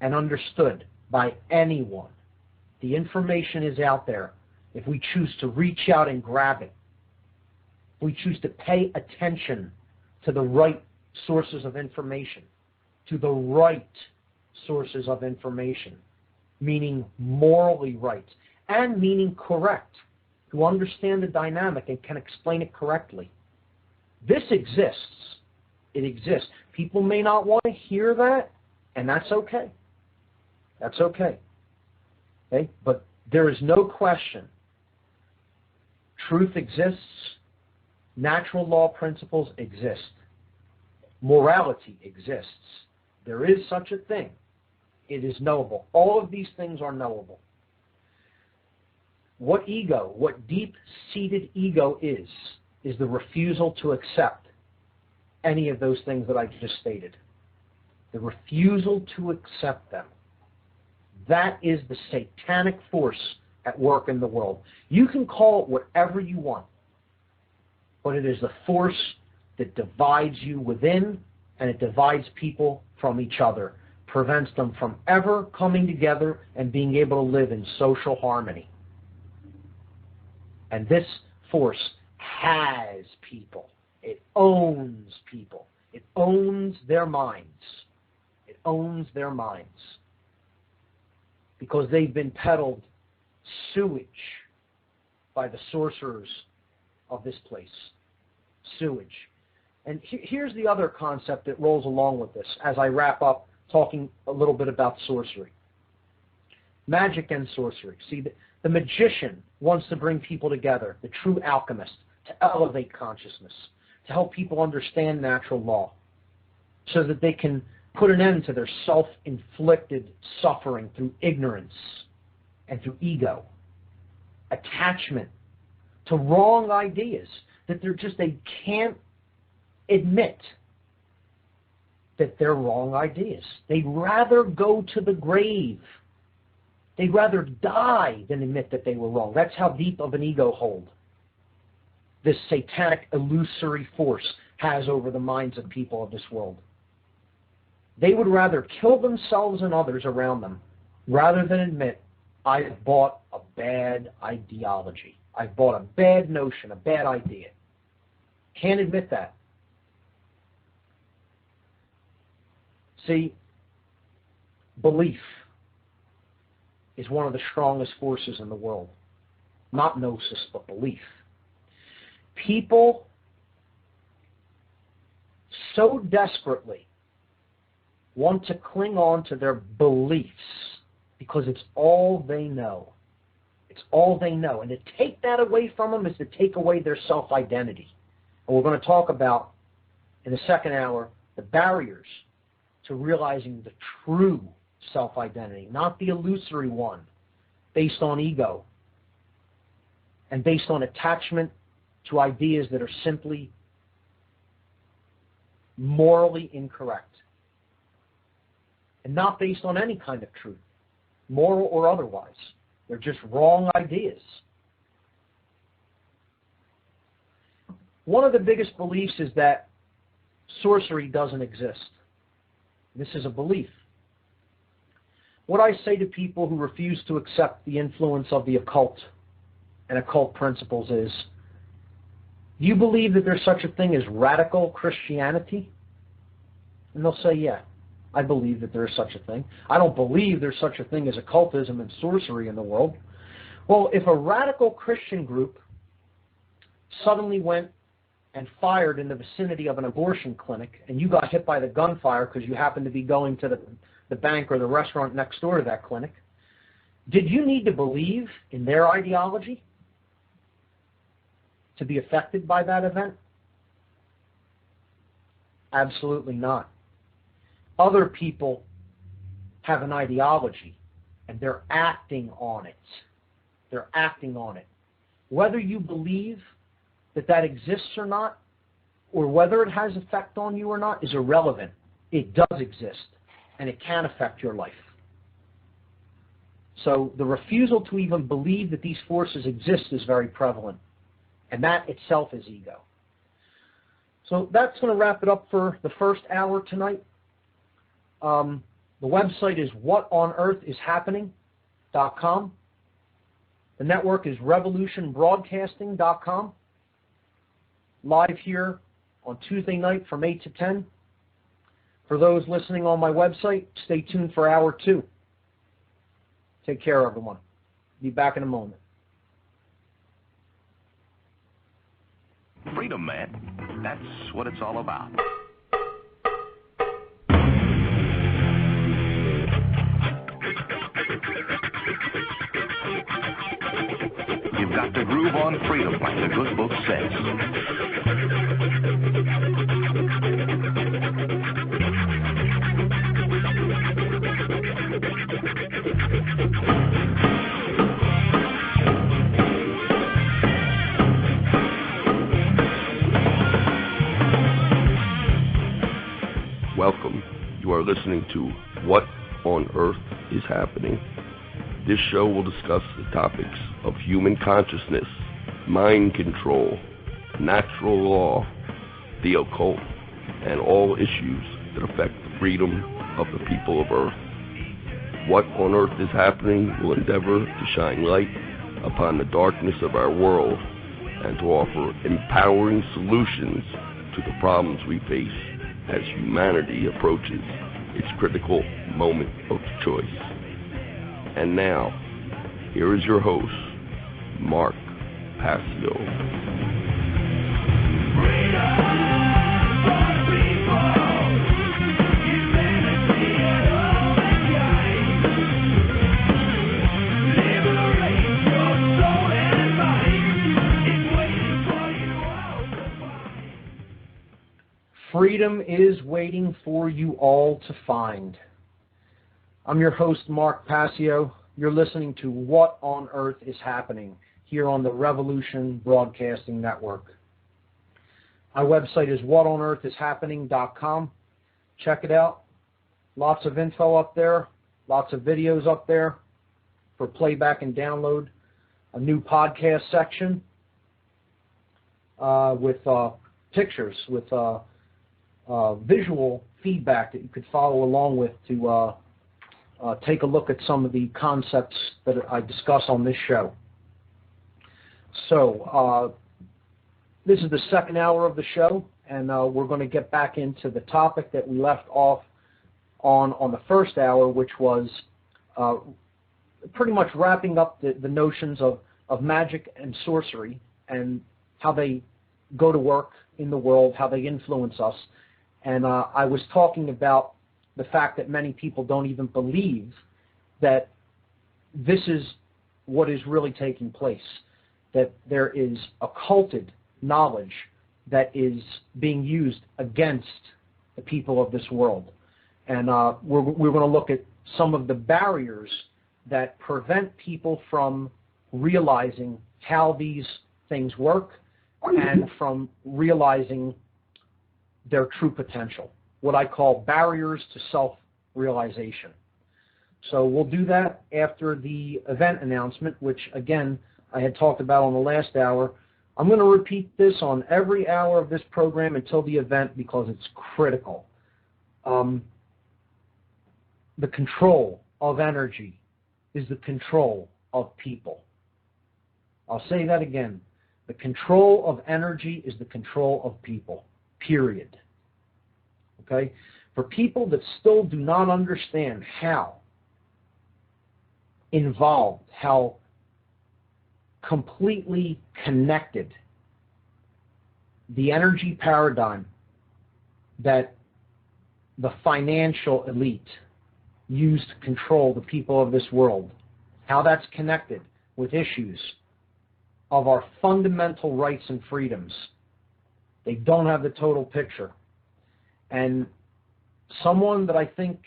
and understood by anyone. The information is out there if we choose to reach out and grab it. We choose to pay attention to the right sources of information, meaning morally right, and meaning correct, to understand the dynamic and can explain it correctly. This exists. It exists. People may not want to hear that, and that's okay. That's okay. Okay? But there is no question. Truth exists. Natural law principles exist. Morality exists. There is such a thing. It is knowable. All of these things are knowable. What deep-seated ego is the refusal to accept any of those things that I just stated. The refusal to accept them. That is the satanic force at work in the world. You can call it whatever you want, but it is the force that divides you within, and it divides people from each other, prevents them from ever coming together and being able to live in social harmony. And this force has people. It owns people. It owns their minds. It owns their minds. Because they've been peddled sewage by the sorcerers of this place. Sewage. And here's the other concept that rolls along with this as I wrap up talking a little bit about sorcery. Magic and sorcery. See, the magician wants to bring people together, the true alchemist, to elevate consciousness, to help people understand natural law, so that they can put an end to their self-inflicted suffering through ignorance and through ego, attachment to wrong ideas that they can't admit that they're wrong ideas. They'd rather go to the grave. They'd rather die than admit that they were wrong. That's how deep of an ego hold this satanic illusory force has over the minds of people of this world. They would rather kill themselves and others around them rather than admit, I've bought a bad ideology. I've bought a bad notion, a bad idea. Can't admit that. See, belief is one of the strongest forces in the world. Not gnosis, but belief. People so desperately want to cling on to their beliefs because it's all they know. It's all they know. And to take that away from them is to take away their self-identity. And we're going to talk about, in the second hour, the barriers to realizing the true self-identity, not the illusory one based on ego and based on attachment to ideas that are simply morally incorrect and not based on any kind of truth, moral or otherwise. They're just wrong ideas. One of the biggest beliefs is that sorcery doesn't exist. This is a belief. What I say to people who refuse to accept the influence of the occult and occult principles is, do you believe that there's such a thing as radical Christianity? And they'll say, yeah, I believe that there is such a thing. I don't believe there's such a thing as occultism and sorcery in the world. Well, if a radical Christian group suddenly went and fired in the vicinity of an abortion clinic and you got hit by the gunfire because you happened to be going to the bank or the restaurant next door to that clinic, did you need to believe in their ideology to be affected by that event? Absolutely not. Other people have an ideology and they're acting on it. They're acting on it. Whether you believe that that exists or not, or whether it has effect on you or not, is irrelevant. It does exist, and it can affect your life. So the refusal to even believe that these forces exist is very prevalent, and that itself is ego. So that's going to wrap it up for the first hour tonight. The website is whatonearthishappening.com. The network is revolutionbroadcasting.com. live here on Tuesday night from 8 to 10. For those listening on my website, stay tuned for hour 2. Take care, everyone. Be back in a moment. Freedom, man. That's what it's all about. You've got to groove on freedom, like the good book says. Welcome. You are listening to What on Earth is Happening. This show will discuss the topics of human consciousness, mind control, natural law, the occult, and all issues that affect the freedom of the people of Earth. What on Earth is Happening will endeavor to shine light upon the darkness of our world and to offer empowering solutions to the problems we face as humanity approaches its critical moment of choice. And now, here is your host, Mark Passio. Freedom is waiting for you all to find. I'm your host, Mark Passio. You're listening to What on Earth is Happening here on the Revolution Broadcasting Network. Our website is whatonearthishappening.com. Check it out. Lots of info up there, lots of videos up there for playback and download. A new podcast section with pictures, with visual feedback that you could follow along with to take a look at some of the concepts that I discuss on this show. So this is the second hour of the show, and we're going to get back into the topic that we left off on the first hour, which was pretty much wrapping up the notions of magic and sorcery and how they go to work in the world, how they influence us. And I was talking about the fact that many people don't even believe that this is what is really taking place, that there is occulted knowledge that is being used against the people of this world. And we're going to look at some of the barriers that prevent people from realizing how these things work and from realizing their true potential, what I call barriers to self-realization. So we'll do that after the event announcement, which, again, I had talked about on the last hour. I'm going to repeat this on every hour of this program until the event because it's critical. The control of energy is the control of people. I'll say that again. The control of energy is the control of people, period. Okay? For people that still do not understand how involved, how completely connected the energy paradigm that the financial elite use to control the people of this world, how that's connected with issues of our fundamental rights and freedoms. They don't have the total picture. And someone that I think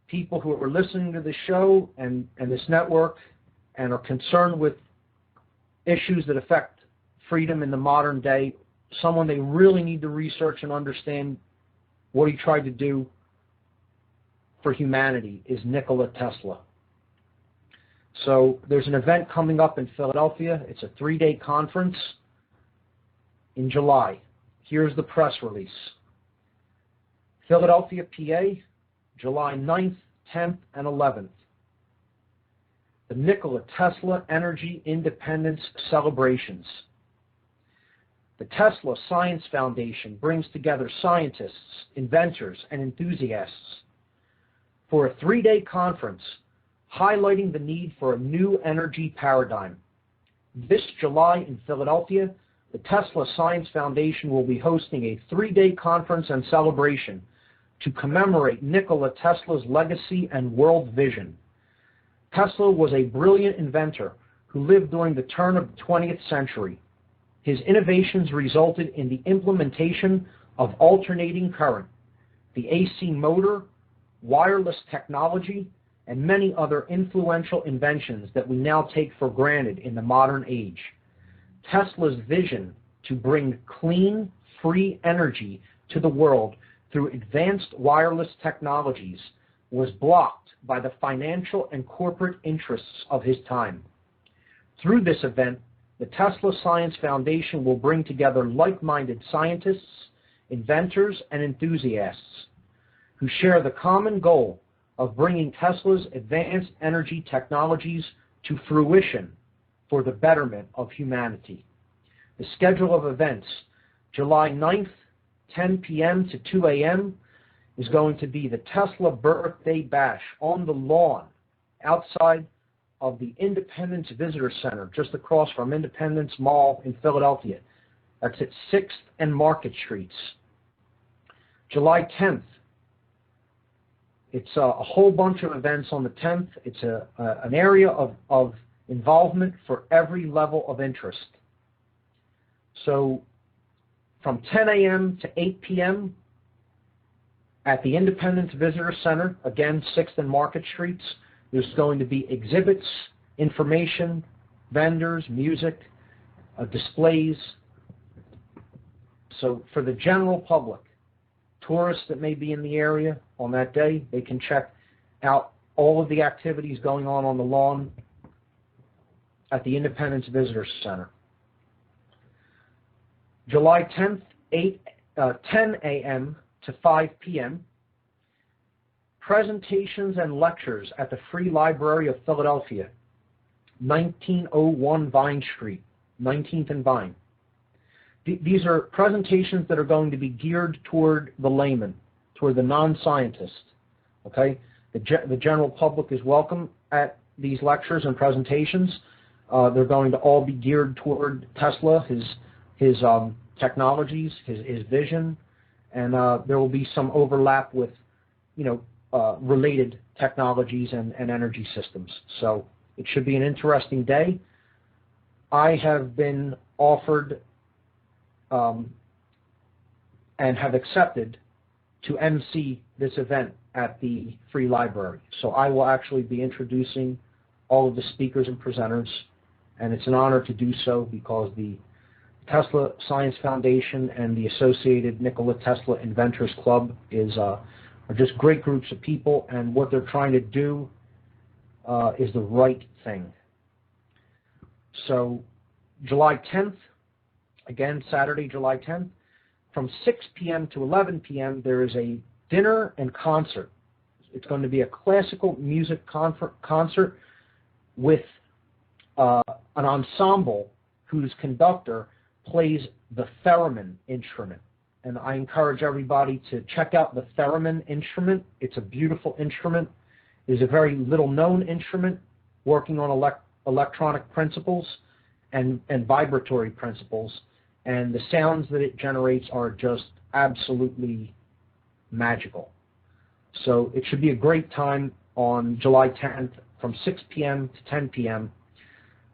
people who are listening to this show and this network and are concerned with issues that affect freedom in the modern day, someone they really need to research and understand what he tried to do for humanity is Nikola Tesla. So there's an event coming up in Philadelphia. It's a 3-day conference in July. Here's the press release. Philadelphia, PA, July 9th, 10th, and 11th. The Nikola Tesla Energy Independence Celebrations. The Tesla Science Foundation brings together scientists, inventors, and enthusiasts for a 3-day conference highlighting the need for a new energy paradigm. This July in Philadelphia, the Tesla Science Foundation will be hosting a 3-day conference and celebration to commemorate Nikola Tesla's legacy and world vision. Tesla was a brilliant inventor who lived during the turn of the 20th century. His innovations resulted in the implementation of alternating current, the AC motor, wireless technology, and many other influential inventions that we now take for granted in the modern age. Tesla's vision to bring clean, free energy to the world through advanced wireless technologies was blocked by the financial and corporate interests of his time. Through this event, the Tesla Science Foundation will bring together like-minded scientists, inventors, and enthusiasts who share the common goal of bringing Tesla's advanced energy technologies to fruition for the betterment of humanity. The schedule of events, July 9th, 10 p.m. to 2 a.m., is going to be the Tesla Birthday Bash on the lawn outside of the Independence Visitor Center, just across from Independence Mall in Philadelphia. That's at 6th and Market Streets. July 10th, it's a whole bunch of events on the 10th. It's an area of involvement for every level of interest. So from 10 a.m. to 8 p.m. at the Independence Visitor Center, again, 6th and Market Streets, there's going to be exhibits, information, vendors, music, displays. So for the general public, tourists that may be in the area on that day, they can check out all of the activities going on the lawn at the Independence Visitor Center. July 10th, 10 a.m. to 5 p.m., presentations and lectures at the Free Library of Philadelphia, 1901 Vine Street, 19th and Vine. These are presentations that are going to be geared toward the layman, toward the non-scientist. Okay, the general public is welcome at these lectures and presentations. They're going to all be geared toward Tesla, his technologies, his vision, and there will be some overlap with, related technologies and energy systems. So it should be an interesting day. I have been offered and have accepted to MC this event at the Free Library. So I will actually be introducing all of the speakers and presenters, and it's an honor to do so because the Tesla Science Foundation and the associated Nikola Tesla Inventors Club are just great groups of people, and what they're trying to do is the right thing. So July 10th, again, Saturday, July 10th, from 6 p.m. to 11 p.m., there is a dinner and concert. It's going to be a classical music concert with an ensemble whose conductor plays the theremin instrument. And I encourage everybody to check out the theremin instrument. It's a beautiful instrument. It is a very little-known instrument working on electronic principles and vibratory principles. And the sounds that it generates are just absolutely magical. So it should be a great time on July 10th from 6 p.m. to 10 p.m.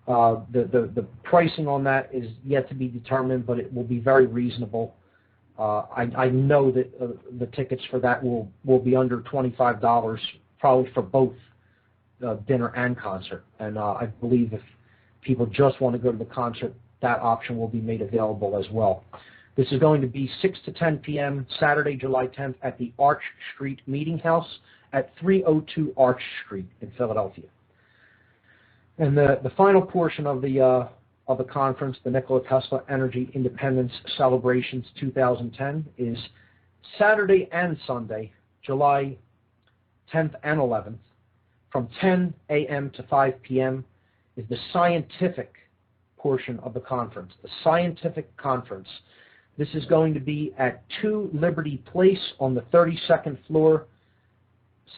The pricing on that is yet to be determined, but it will be very reasonable. I know that the tickets for that will be under $25, probably for both dinner and concert. And I believe if people just want to go to the concert, that option will be made available as well. This is going to be 6 to 10 p.m. Saturday, July 10th at the Arch Street Meeting House at 302 Arch Street in Philadelphia. And the final portion of the conference, the Nikola Tesla Energy Independence Celebrations 2010, is Saturday and Sunday, July 10th and 11th, from 10 a.m. to 5 p.m. is the scientific portion of the conference, the scientific conference. This is going to be at 2 Liberty Place on the 32nd floor,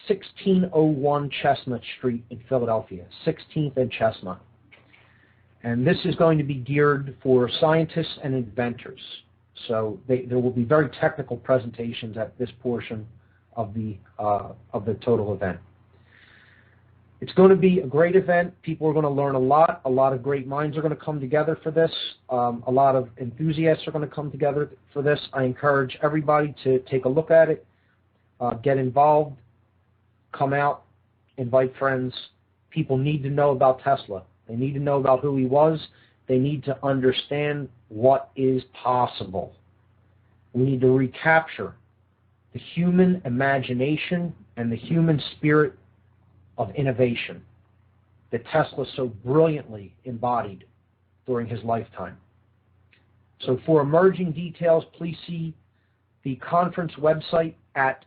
1601 Chestnut Street in Philadelphia, 16th and Chestnut. And this is going to be geared for scientists and inventors. So there will be very technical presentations at this portion of the total event. It's going to be a great event. People are going to learn a lot. A lot of great minds are going to come together for this. A lot of enthusiasts are going to come together for this. I encourage everybody to take a look at it, get involved, come out, invite friends. People need to know about Tesla. They need to know about who he was. They need to understand what is possible. We need to recapture the human imagination and the human spirit of innovation that Tesla so brilliantly embodied during his lifetime. So for emerging details, please see the conference website at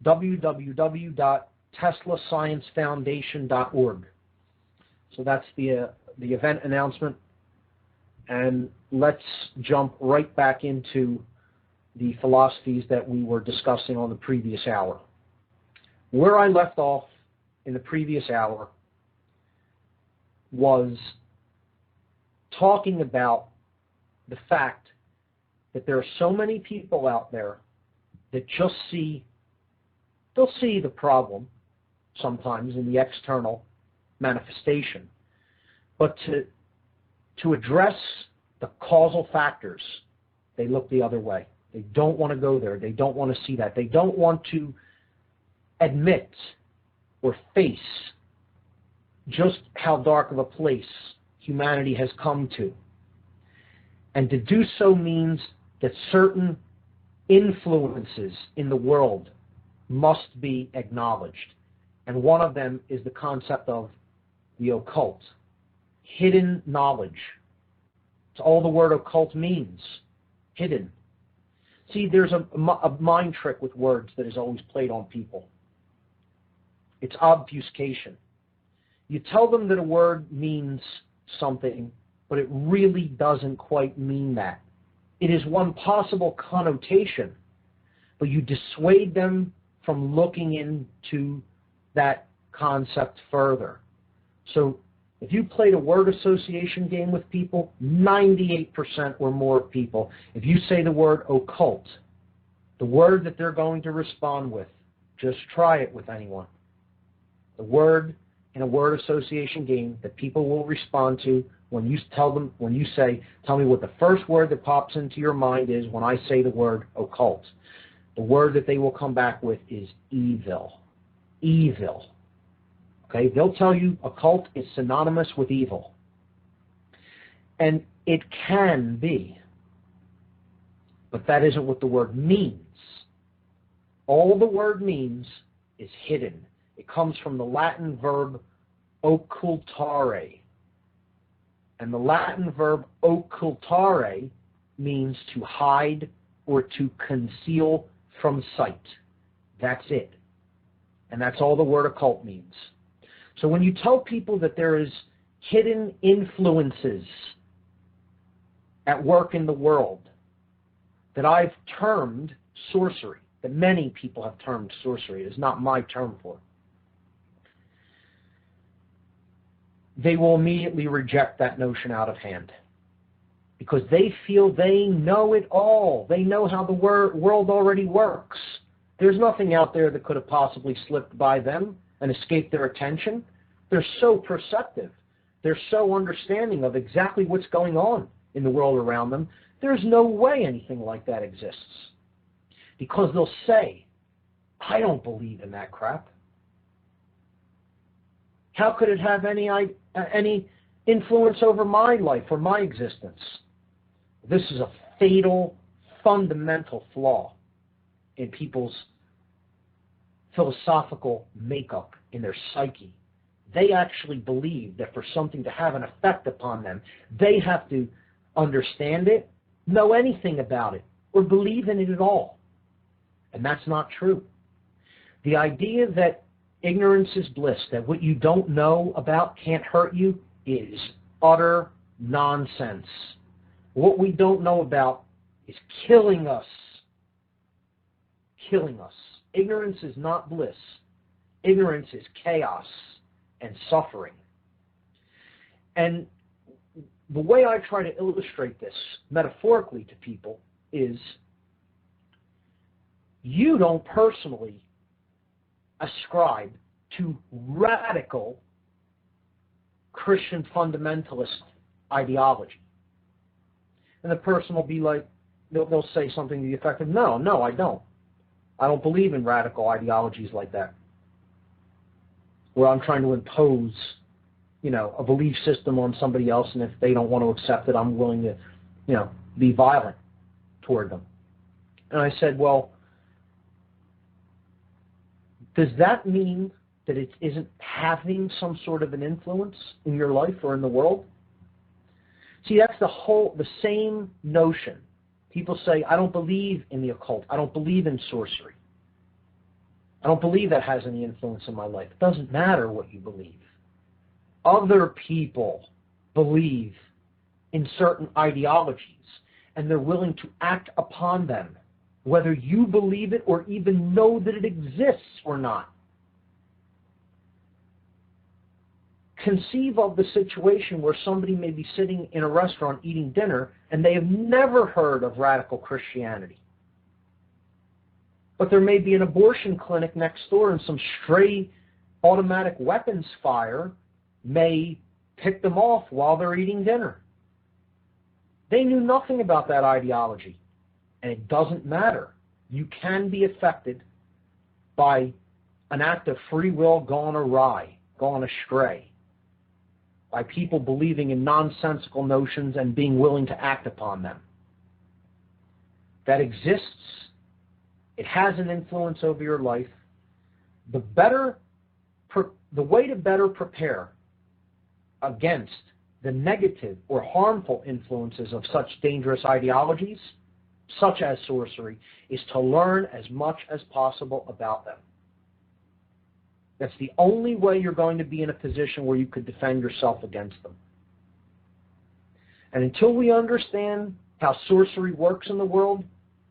www.teslasciencefoundation.org. So that's the event announcement. And let's jump right back into the philosophies that we were discussing on the previous hour. Where I left off in the previous hour was talking about the fact that there are so many people out there that just they'll see the problem sometimes in the external manifestation, but to address the causal factors, they look the other way. They don't want to go there. They don't want to see that. They don't want to admit or face just how dark of a place humanity has come to. And to do so means that certain influences in the world must be acknowledged. And one of them is the concept of the occult, hidden knowledge. It's all the word occult means, hidden. See, there's a mind trick with words that is always played on people. It's obfuscation. You tell them that a word means something, but it really doesn't quite mean that. It is one possible connotation, but you dissuade them from looking into that concept further. So if you played a word association game with people, 98% or more of people, if you say the word occult, the word that they're going to respond with, just try it with anyone. The word in a word association game that people will respond to when you say, tell me what the first word that pops into your mind is when I say the word occult. The word that they will come back with is evil. Evil. Okay, they'll tell you occult is synonymous with evil. And it can be, but that isn't what the word means. All the word means is hidden. It comes from the Latin verb occultare. And the Latin verb occultare means to hide or to conceal from sight. That's it. And that's all the word occult means. So when you tell people that there is hidden influences at work in the world that I've termed sorcery, that many people have termed sorcery, it is not my term for it, they will immediately reject that notion out of hand because they feel they know it all. They know how the world already works. There's nothing out there that could have possibly slipped by them and escaped their attention. They're so perceptive. They're so understanding of exactly what's going on in the world around them. There's no way anything like that exists. Because they'll say, I don't believe in that crap. How could it have any influence over my life or my existence? This is a fatal, fundamental flaw in people's philosophical makeup, in their psyche. They actually believe that for something to have an effect upon them, they have to understand it, know anything about it, or believe in it at all. And that's not true. The idea that ignorance is bliss, that what you don't know about can't hurt you, is utter nonsense. What we don't know about is killing us. Killing us. Ignorance is not bliss. Ignorance is chaos and suffering. And the way I try to illustrate this metaphorically to people is you don't personally ascribe to radical Christian fundamentalist ideology. And the person will be like, they'll say something to the effect of, no, I don't. I don't believe in radical ideologies like that, where I'm trying to impose, a belief system on somebody else, and if they don't want to accept it, I'm willing to, be violent toward them. And I said, well, does that mean that it isn't having some sort of an influence in your life or in the world? See, that's the same notion. People say, I don't believe in the occult. I don't believe in sorcery. I don't believe that has any influence in my life. It doesn't matter what you believe. Other people believe in certain ideologies, and they're willing to act upon them, whether you believe it or even know that it exists or not. Conceive of the situation where somebody may be sitting in a restaurant eating dinner and they have never heard of radical Christianity. But there may be an abortion clinic next door, and some stray automatic weapons fire may pick them off while they're eating dinner. They knew nothing about that ideology, and it doesn't matter. You can be affected by an act of free will gone awry, gone astray, by people believing in nonsensical notions and being willing to act upon them. That exists. It has an influence over your life. The way to better prepare against the negative or harmful influences of such dangerous ideologies, such as sorcery, is to learn as much as possible about them. That's the only way you're going to be in a position where you could defend yourself against them. And until we understand how sorcery works in the world,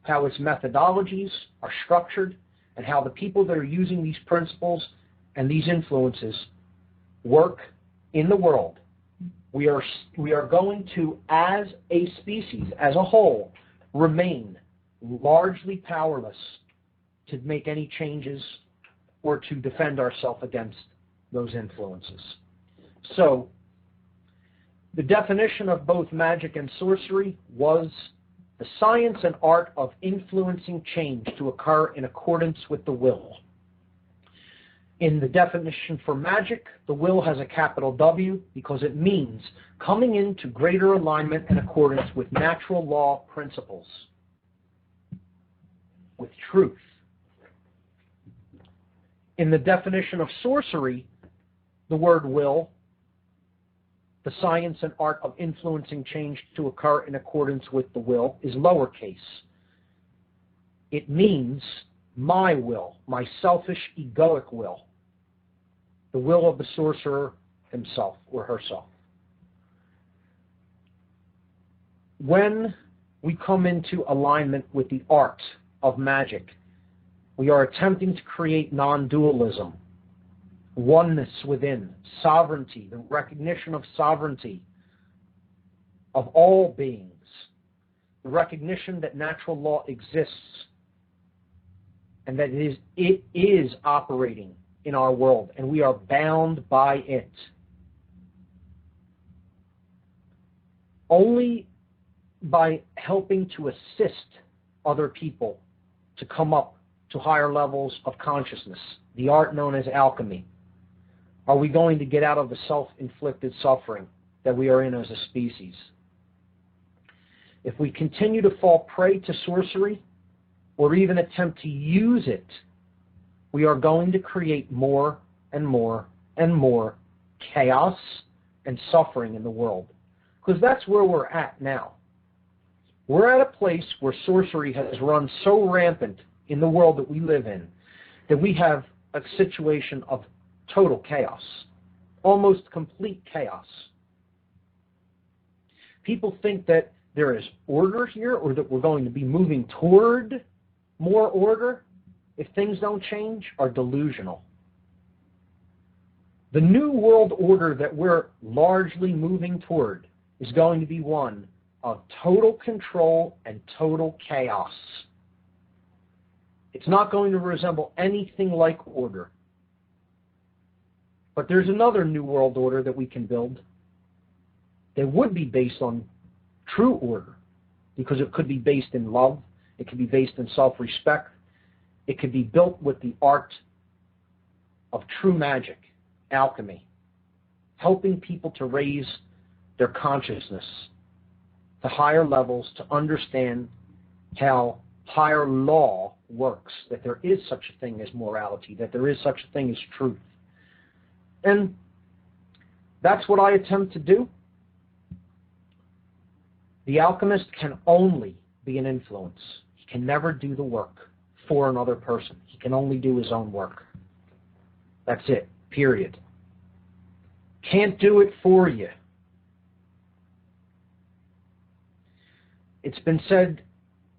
how its methodologies are structured, and how the people that are using these principles and these influences work in the world, we are going to, as a species, as a whole, remain largely powerless to make any changes or to defend ourselves against those influences. So, the definition of both magic and sorcery was the science and art of influencing change to occur in accordance with the will. In the definition for magic, the will has a capital W because it means coming into greater alignment and accordance with natural law principles, with truth. In the definition of sorcery, the word will, the science and art of influencing change to occur in accordance with the will, is lowercase. It means my will, my selfish, egoic will, the will of the sorcerer himself or herself. When we come into alignment with the art of magic, we are attempting to create non-dualism, oneness within, sovereignty, the recognition of sovereignty of all beings, the recognition that natural law exists and that it is operating in our world, and we are bound by it. Only by helping to assist other people to come up to higher levels of consciousness, the art known as alchemy, are we going to get out of the self-inflicted suffering that we are in as a species. If we continue to fall prey to sorcery, or even attempt to use it, we are going to create more and more and more chaos and suffering in the world. Because that's where we're at now. We're at a place where sorcery has run so rampant in the world that we live in that we have a situation of total chaos, almost complete chaos. people think that there is order here or that we're going to be moving toward more order if things don't change are delusional. The new world order that we're largely moving toward is going to be one of total control and total chaos. It's not going to resemble anything like order. But there's another new world order that we can build that would be based on true order, because it could be based in love, it could be based in self-respect, it could be built with the art of true magic, alchemy, helping people to raise their consciousness to higher levels, to understand how higher law works, that there is such a thing as morality, that there is such a thing as truth. And that's what I attempt to do. The alchemist can only be an influence. He can never do the work for another person. He can only do his own work. That's it, period. Can't do it for you. It's been said,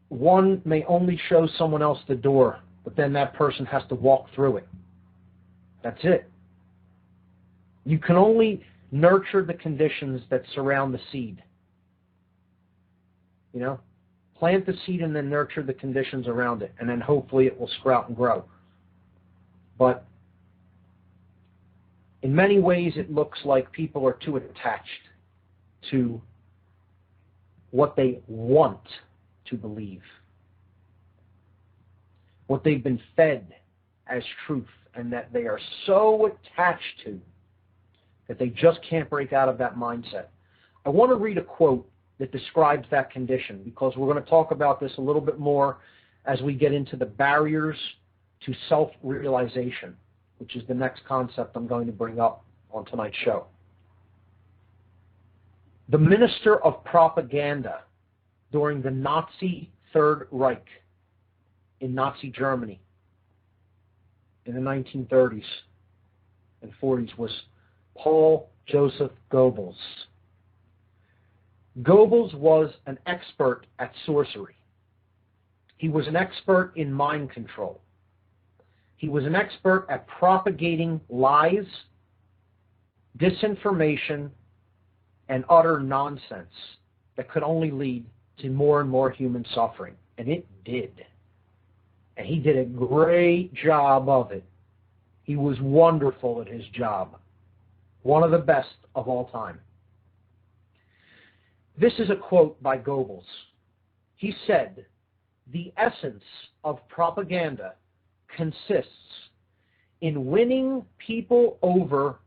one may only show someone else the door, but then that person has to walk through it. That's it. You can only nurture the conditions that surround the seed. You know, plant the seed and then nurture the conditions around it, and then hopefully it will sprout and grow. But in many ways it looks like people are too attached to what they want to believe, what they've been fed as truth, and that they are so attached to that they just can't break out of that mindset. I want to read a quote that describes that condition, because we're going to talk about this a little bit more as we get into the barriers to self-realization, which is the next concept I'm going to bring up on tonight's show. The minister of propaganda during the Nazi Third Reich in Nazi Germany in the 1930s and 40s was Paul Joseph Goebbels. Goebbels was an expert at sorcery. He was an expert in mind control. He was an expert at propagating lies, disinformation, and utter nonsense that could only lead to more and more human suffering. And it did. And he did a great job of it. He was wonderful at his job. One of the best of all time. This is a quote by Goebbels. He said, "The essence of propaganda consists in winning people over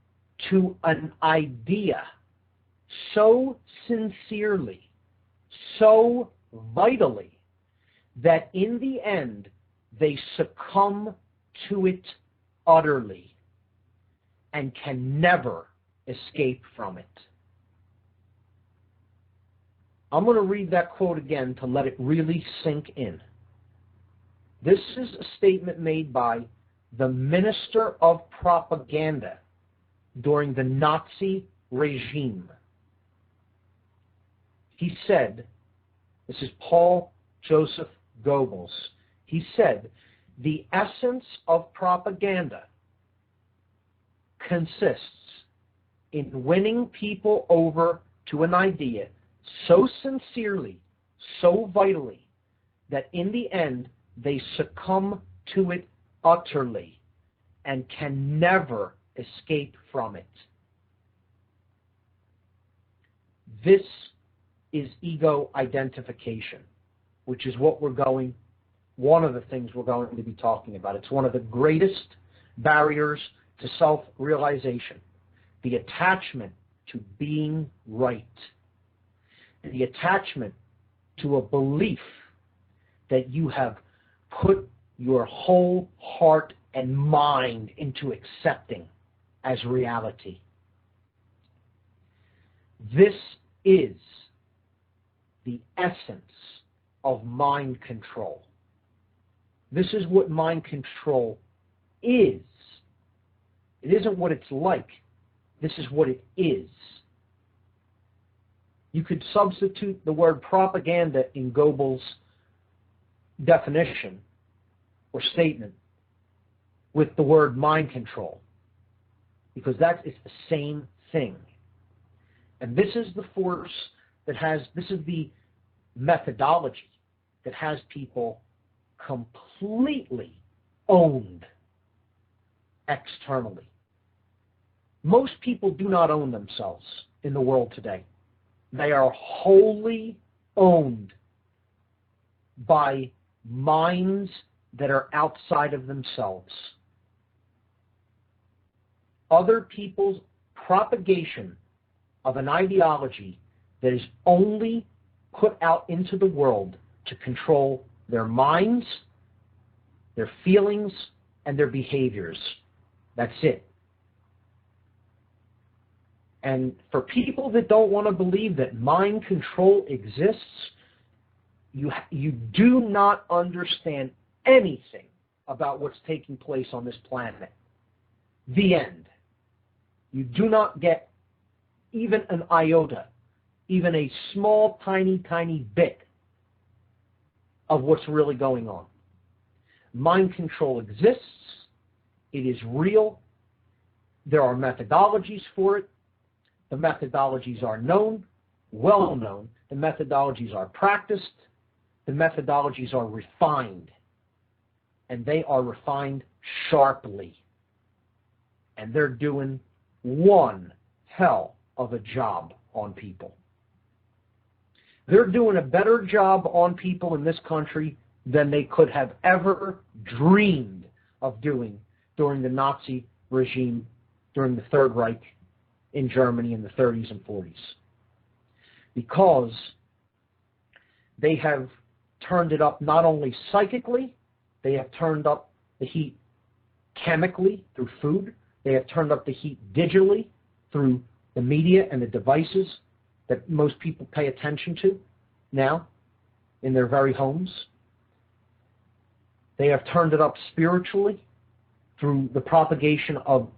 to an idea so sincerely, so vitally, that in the end they succumb to it utterly and can never escape from it." I'm going to read that quote again to let it really sink in. This is a statement made by the minister of propaganda during the Nazi regime. He said, this is Paul Joseph Goebbels, he said, "The essence of propaganda consists in winning people over to an idea so sincerely, so vitally, that in the end they succumb to it utterly and can never escape from it." This is ego identification, which is one of the things we're going to be talking about. It's one of the greatest barriers to self-realization, the attachment to being right. The attachment to a belief that you have put your whole heart and mind into accepting as reality. This is the essence of mind control. This is what mind control is. It isn't what it's like. This is what it is. You could substitute the word propaganda in Goebbels' definition or statement with the word mind control, because it's the same thing. And this is the force this is the methodology that has people completely owned externally. Most people do not own themselves in the world today. They are wholly owned by minds that are outside of themselves. Other people's propagation of an ideology that is only put out into the world to control their minds, their feelings, and their behaviors. That's it. And for people that don't want to believe that mind control exists, you do not understand anything about what's taking place on this planet. The end. You do not get even an iota, even a small, tiny, tiny bit of what's really going on. Mind control exists. It is real. There are methodologies for it. The methodologies are known, well known. The methodologies are practiced. The methodologies are refined. And they are refined sharply. And they're doing one hell of a job on people. They're doing a better job on people in this country than they could have ever dreamed of doing during the Nazi regime, during the Third Reich in Germany in the 30s and 40s. Because they have turned it up not only psychically, they have turned up the heat chemically through food, they have turned up the heat digitally through the media and the devices that most people pay attention to now in their very homes. They have turned it up spiritually through the propagation of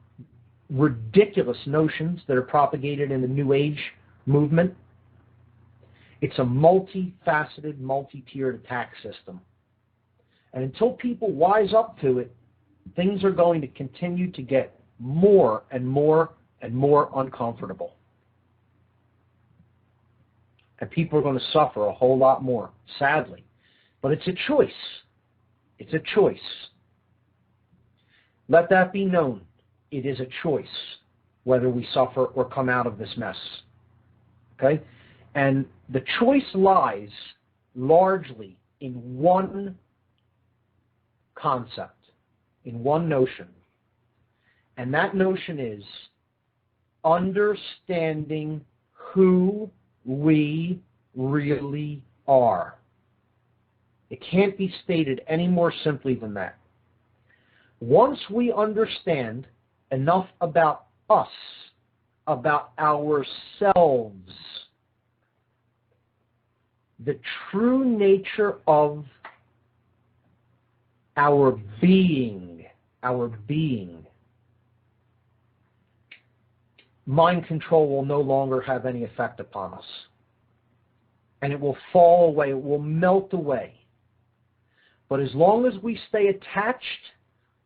ridiculous notions that are propagated in the New Age movement. It's a multifaceted, multi-tiered attack system. And until people wise up to it, things are going to continue to get more and more and more uncomfortable. And people are going to suffer a whole lot more, sadly. But it's a choice. It's a choice. Let that be known. It is a choice whether we suffer or come out of this mess. Okay? And the choice lies largely in one concept, in one notion. And that notion is understanding who we really are. It can't be stated any more simply than that. Once we understand enough about us, about ourselves, the true nature of our being, mind control will no longer have any effect upon us. And it will fall away, it will melt away. But as long as we stay attached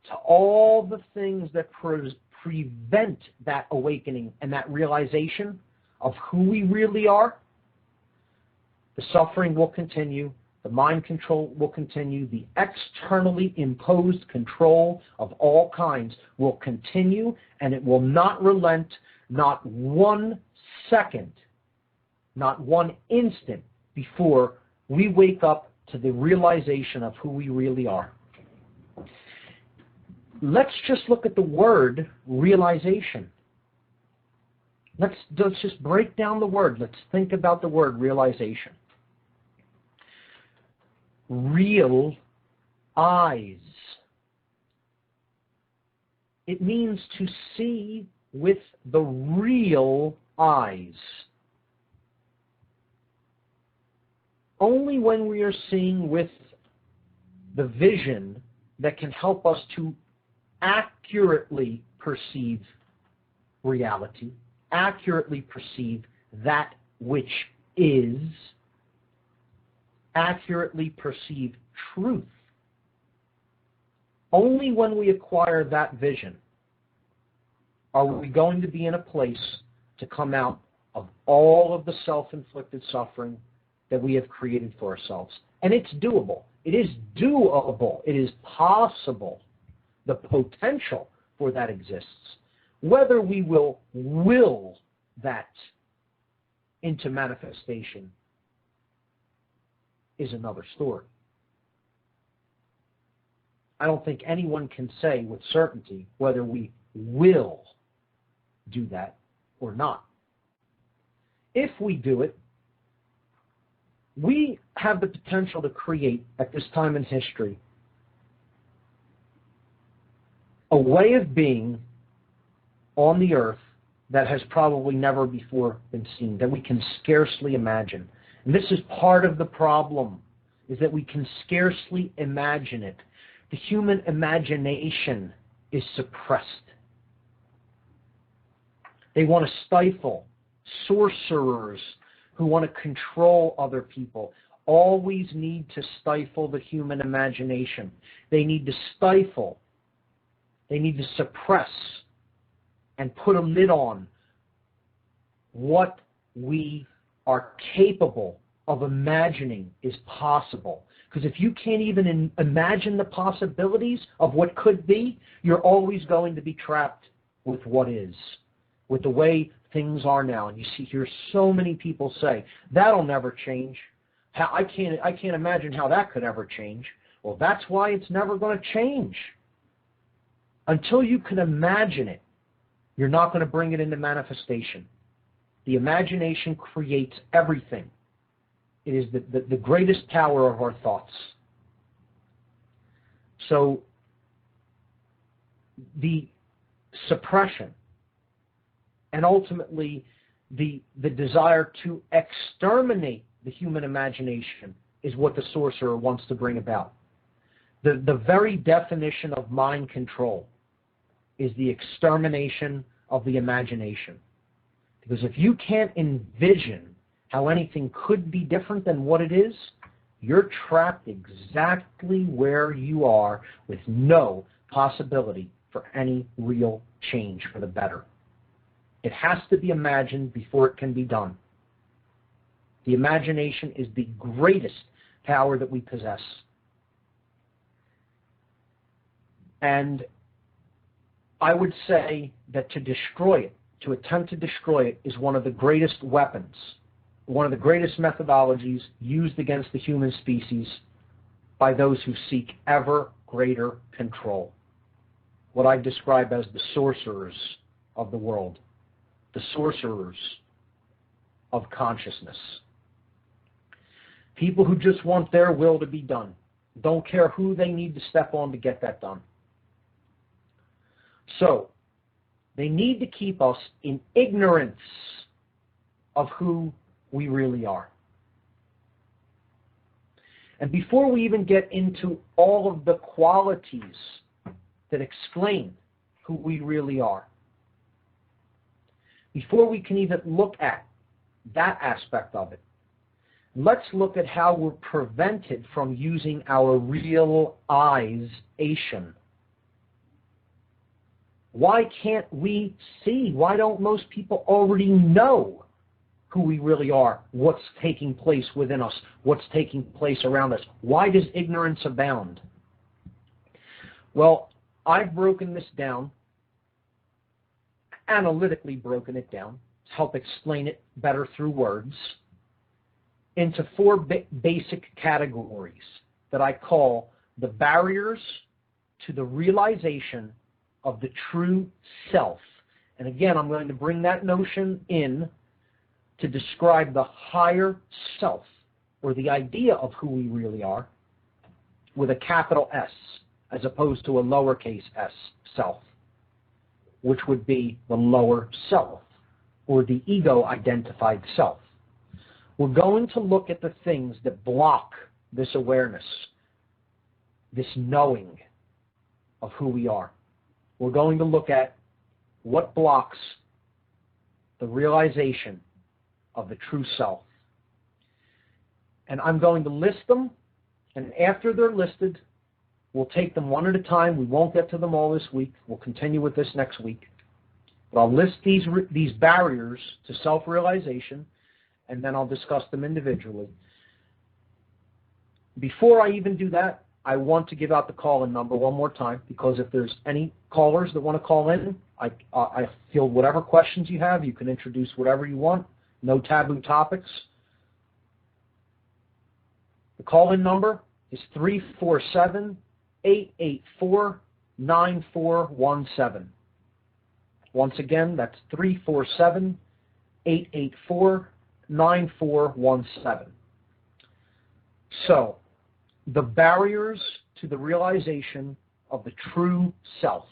to all the things that prevent that awakening and that realization of who we really are, the suffering will continue, the mind control will continue, the externally imposed control of all kinds will continue, and it will not relent, not 1 second, not 1 instant before we wake up to the realization of who we really are. Let's just look at the word realization. Let's just break down the word. Let's think about the word realization. Real eyes. It means to see with the real eyes. Only when we are seeing with the vision that can help us to accurately perceive reality, accurately perceive that which is accurately perceived truth. Only when we acquire that vision are we going to be in a place to come out of all of the self-inflicted suffering that we have created for ourselves. And it's doable. It is doable. It is possible. The potential for that exists. Whether we will that into manifestation is another story. I don't think anyone can say with certainty whether we will do that or not. If we do it, we have the potential to create, at this time in history, a way of being on the earth that has probably never before been seen, that we can scarcely imagine. And this is part of the problem, is that we can scarcely imagine it. The human imagination is suppressed. They want to stifle. Sorcerers who want to control other people always need to stifle the human imagination. They need to stifle. They need to suppress and put a lid on what we are capable of imagining is possible. Because if you can't even imagine the possibilities of what could be, you're always going to be trapped with what is, with the way things are now. And you hear so many people say, that'll never change. I can't imagine how that could ever change. Well, that's why it's never going to change. Until you can imagine it, you're not going to bring it into manifestation. The imagination creates everything. It is the greatest power of our thoughts. So the suppression and ultimately the desire to exterminate the human imagination is what the sorcerer wants to bring about. The very definition of mind control is the extermination of the imagination. Because if you can't envision how anything could be different than what it is, you're trapped exactly where you are with no possibility for any real change for the better. It has to be imagined before it can be done. The imagination is the greatest power that we possess. And I would say that to destroy it, to attempt to destroy it, is one of the greatest weapons, one of the greatest methodologies used against the human species by those who seek ever greater control. What I describe as the sorcerers of the world, the sorcerers of consciousness. People who just want their will to be done, don't care who they need to step on to get that done. So, they need to keep us in ignorance of who we really are. And before we even get into all of the qualities that explain who we really are, before we can even look at that aspect of it, let's look at how we're prevented from using our realization. Why can't we see? Why don't most people already know who we really are, what's taking place within us, what's taking place around us? Why does ignorance abound? Well, I've broken this down, analytically broken it down, to help explain it better through words, into four basic categories that I call the barriers to the realization of the true self. And again, I'm going to bring that notion in to describe the higher self, or the idea of who we really are, with a capital S, as opposed to a lowercase s, self, which would be the lower self, or the ego-identified self. We're going to look at the things that block this awareness, this knowing of who we are. We're going to look at what blocks the realization of the true self. And I'm going to list them, and after they're listed, we'll take them one at a time. We won't get to them all this week. We'll continue with this next week. But I'll list these barriers to self-realization, and then I'll discuss them individually. Before I even do that, I want to give out the call-in number one more time, because if there's any callers that want to call in, I field whatever questions you have. You can introduce whatever you want. No taboo topics. The call-in number is 347-884-9417. Once again, that's 347-884-9417. So, the barriers to the realization of the true self.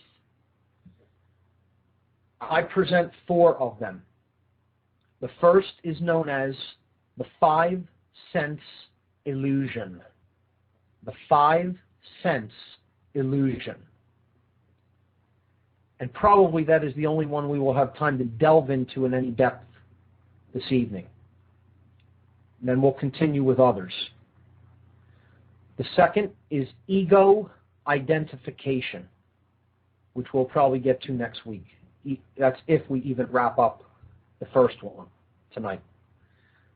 I present 4 of them. The first is known as the 5-sense illusion. The 5-sense illusion. And probably that is the only one we will have time to delve into in any depth this evening. And then we'll continue with others. The second is ego identification, which we'll probably get to next week. That's if we even wrap up the first one tonight.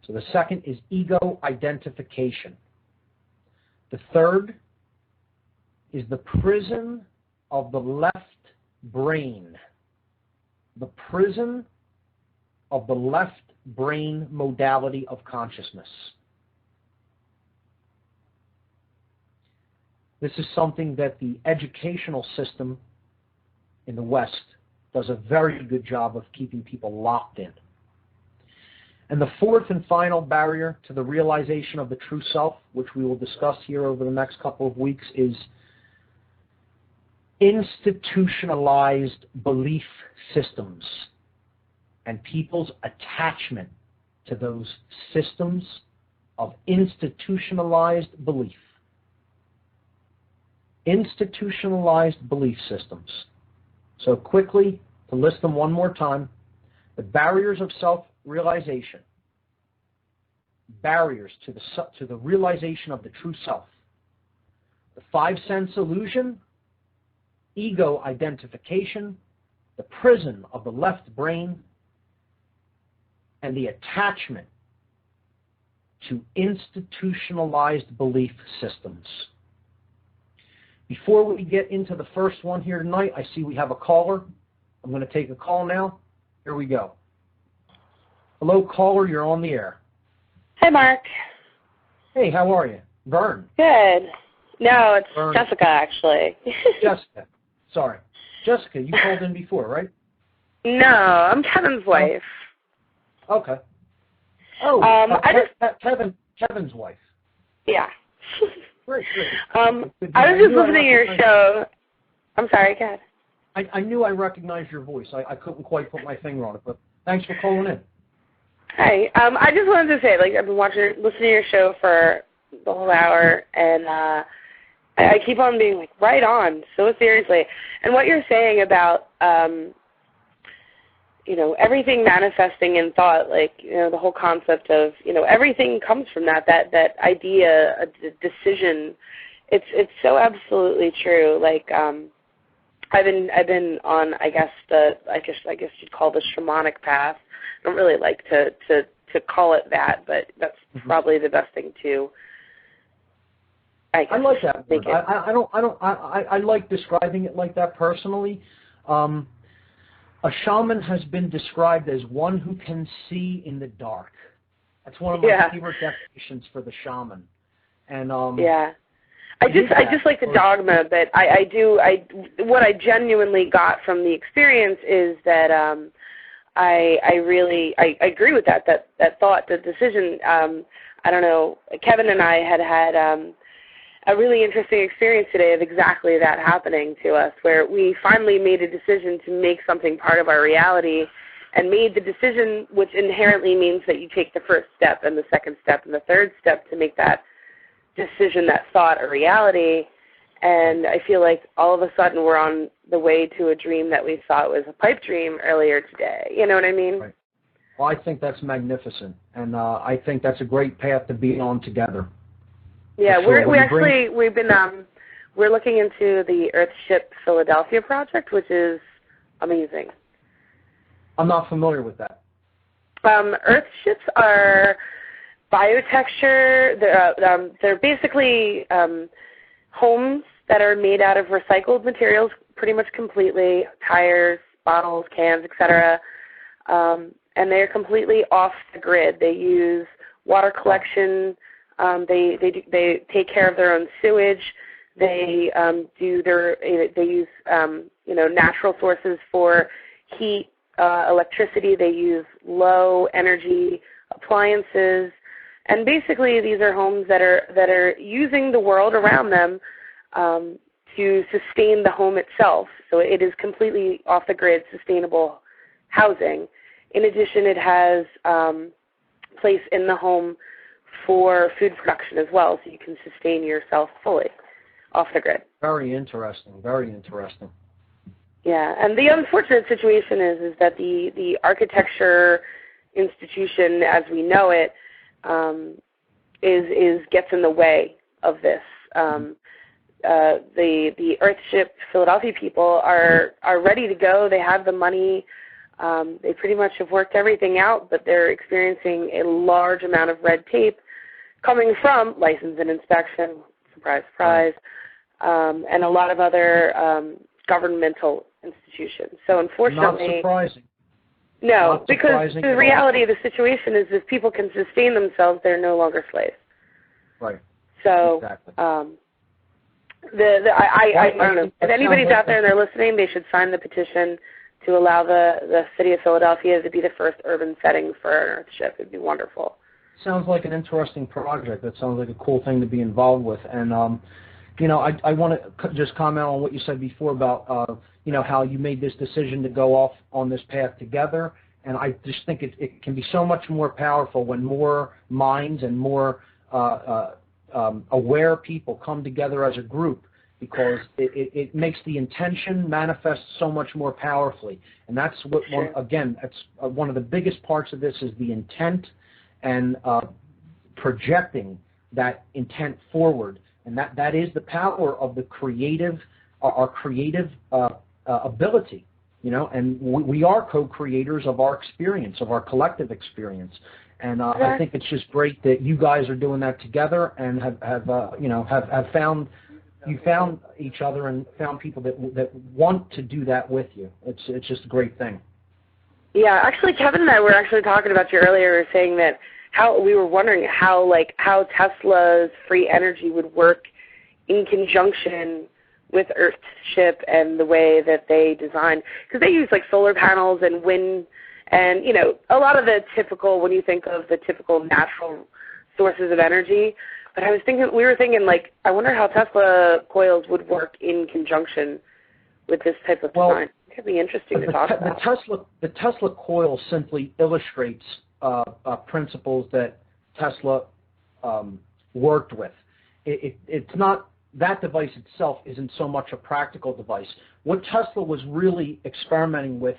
So the second is ego identification. The third is the prison of the left brain. The prison of the left brain modality of consciousness. This is something that the educational system in the West does a very good job of keeping people locked in. And the fourth and final barrier to the realization of the true self, which we will discuss here over the next couple of weeks, is institutionalized belief systems and people's attachment to those systems of institutionalized belief. Institutionalized belief systems. So quickly, to list them one more time, the barriers of self-realization, barriers to the realization of the true self, the 5-sense illusion, ego identification, the prison of the left brain, and the attachment to institutionalized belief systems. Before we get into the first one here tonight, I see we have a caller. I'm going to take a call now. Here we go. Hello, caller. You're on the air. Hi, Mark. Hey, how are you? Vern. Good. No, it's Vern. Jessica, actually. Jessica. Sorry. Jessica, you called in before, right? No, I'm Kevin's wife. Okay. Oh, Kevin's wife. Yeah. Great. I was just listening to your show. I'm sorry, go ahead. I knew I recognized your voice. I couldn't quite put my finger on it, but thanks for calling in. Hi. I just wanted to say, I've been listening to your show for the whole hour, and I keep on being right on, so seriously. And what you're saying about, everything manifesting in thought, the whole concept of, everything comes from that idea, a decision. It's so absolutely true. I've been on, I guess you'd call the shamanic path. I don't really like to call it that, but that's probably the best thing to. I like that word. I like describing it like that personally. A shaman has been described as one who can see in the dark. That's one of my favorite definitions for the shaman. And I just like the dogma, but what I genuinely got from the experience is that I agree with that thought, the decision. I don't know, Kevin and I had a really interesting experience today of exactly that happening to us, where we finally made a decision to make something part of our reality, and made the decision, which inherently means that you take the first step and the second step and the third step to make that decision, that thought, a reality. And I feel like all of a sudden we're on the way to a dream that we thought was a pipe dream earlier today. You know what I mean? Right. Well, I think that's magnificent, and I think that's a great path to be on together. Yeah, sure. we're looking into the Earthship Philadelphia project, which is amazing. I'm not familiar with that. Earthships are biotexture. They're basically homes that are made out of recycled materials pretty much completely, tires, bottles, cans, etc. And they're completely off the grid. They use water collection. They take care of their own sewage. They use natural sources for heat, electricity. They use low energy appliances, and basically these are homes that are using the world around them to sustain the home itself. So it is completely off the grid, sustainable housing. In addition, it has place in the home for food production as well, so you can sustain yourself fully off the grid. Very interesting. Very interesting. Yeah, and the unfortunate situation is that the architecture institution, as we know it, gets in the way of this. The Earthship Philadelphia people are ready to go. They have the money. They pretty much have worked everything out, but they're experiencing a large amount of red tape coming from license and inspection, surprise, surprise, and a lot of other governmental institutions. So unfortunately, not surprising. No, not because surprising the reality of the situation is if people can sustain themselves, they're no longer slaves. Right. So, exactly. I don't know. If anybody's out there and they're listening, they should sign the petition to allow the city of Philadelphia to be the first urban setting for an Earthship. It would be wonderful. Sounds like an interesting project. That sounds like a cool thing to be involved with. And, I want to just comment on what you said before about, how you made this decision to go off on this path together. And I just think it can be so much more powerful when more minds and more aware people come together as a group, because it makes the intention manifest so much more powerfully. And that's what, that's one of the biggest parts of this is the intent and projecting that intent forward. And that is the power of the creative, our creative ability, and we are co-creators of our experience, of our collective experience. And I think it's just great that you guys are doing that together and have found each other and found people that want to do that with you. It's just a great thing. Yeah, actually, Kevin and I were actually talking about you earlier, saying that we were wondering how Tesla's free energy would work in conjunction with Earthship and the way that they design, because they use solar panels and wind and a lot of the typical, when you think of the typical natural sources of energy. But we were thinking I wonder how Tesla coils would work in conjunction with this type of design. It could be interesting to talk about. The Tesla coil simply illustrates principles that Tesla worked with. It's not, that device itself isn't so much a practical device. What Tesla was really experimenting with,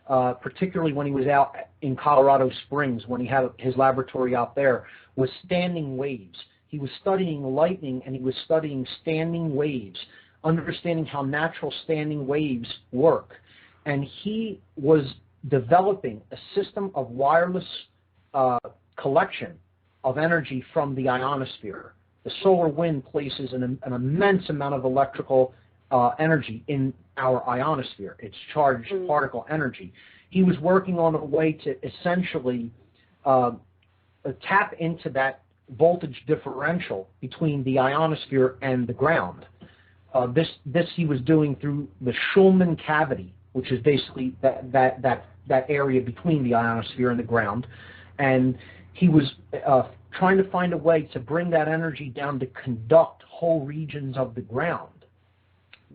particularly when he was out in Colorado Springs, when he had his laboratory out there, was standing waves. He was studying lightning, and he was studying standing waves, understanding how natural standing waves work. And he was developing a system of wireless collection of energy from the ionosphere. The solar wind places an immense amount of electrical energy in our ionosphere. It's charged particle energy. He was working on a way to essentially tap into that voltage differential between the ionosphere and the ground. This he was doing through the Schulman cavity, which is basically that area between the ionosphere and the ground. And he was trying to find a way to bring that energy down to conduct whole regions of the ground.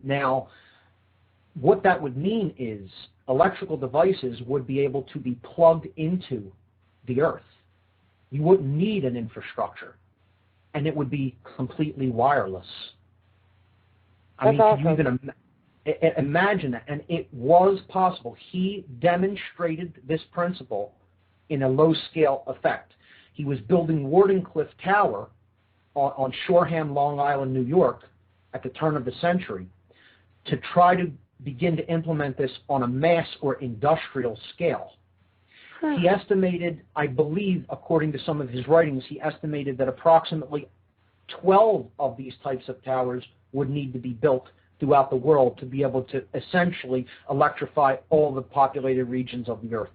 Now, what that would mean is electrical devices would be able to be plugged into the earth. You wouldn't need an infrastructure, and it would be completely wireless. That's awesome. Can you even imagine that? And it was possible. He demonstrated this principle in a low-scale effect. He was building Wardenclyffe Tower on Shoreham, Long Island, New York, at the turn of the century, to try to begin to implement this on a mass or industrial scale. He estimated, I believe, according to some of his writings, he estimated that approximately 12 of these types of towers would need to be built throughout the world to be able to essentially electrify all the populated regions of the Earth.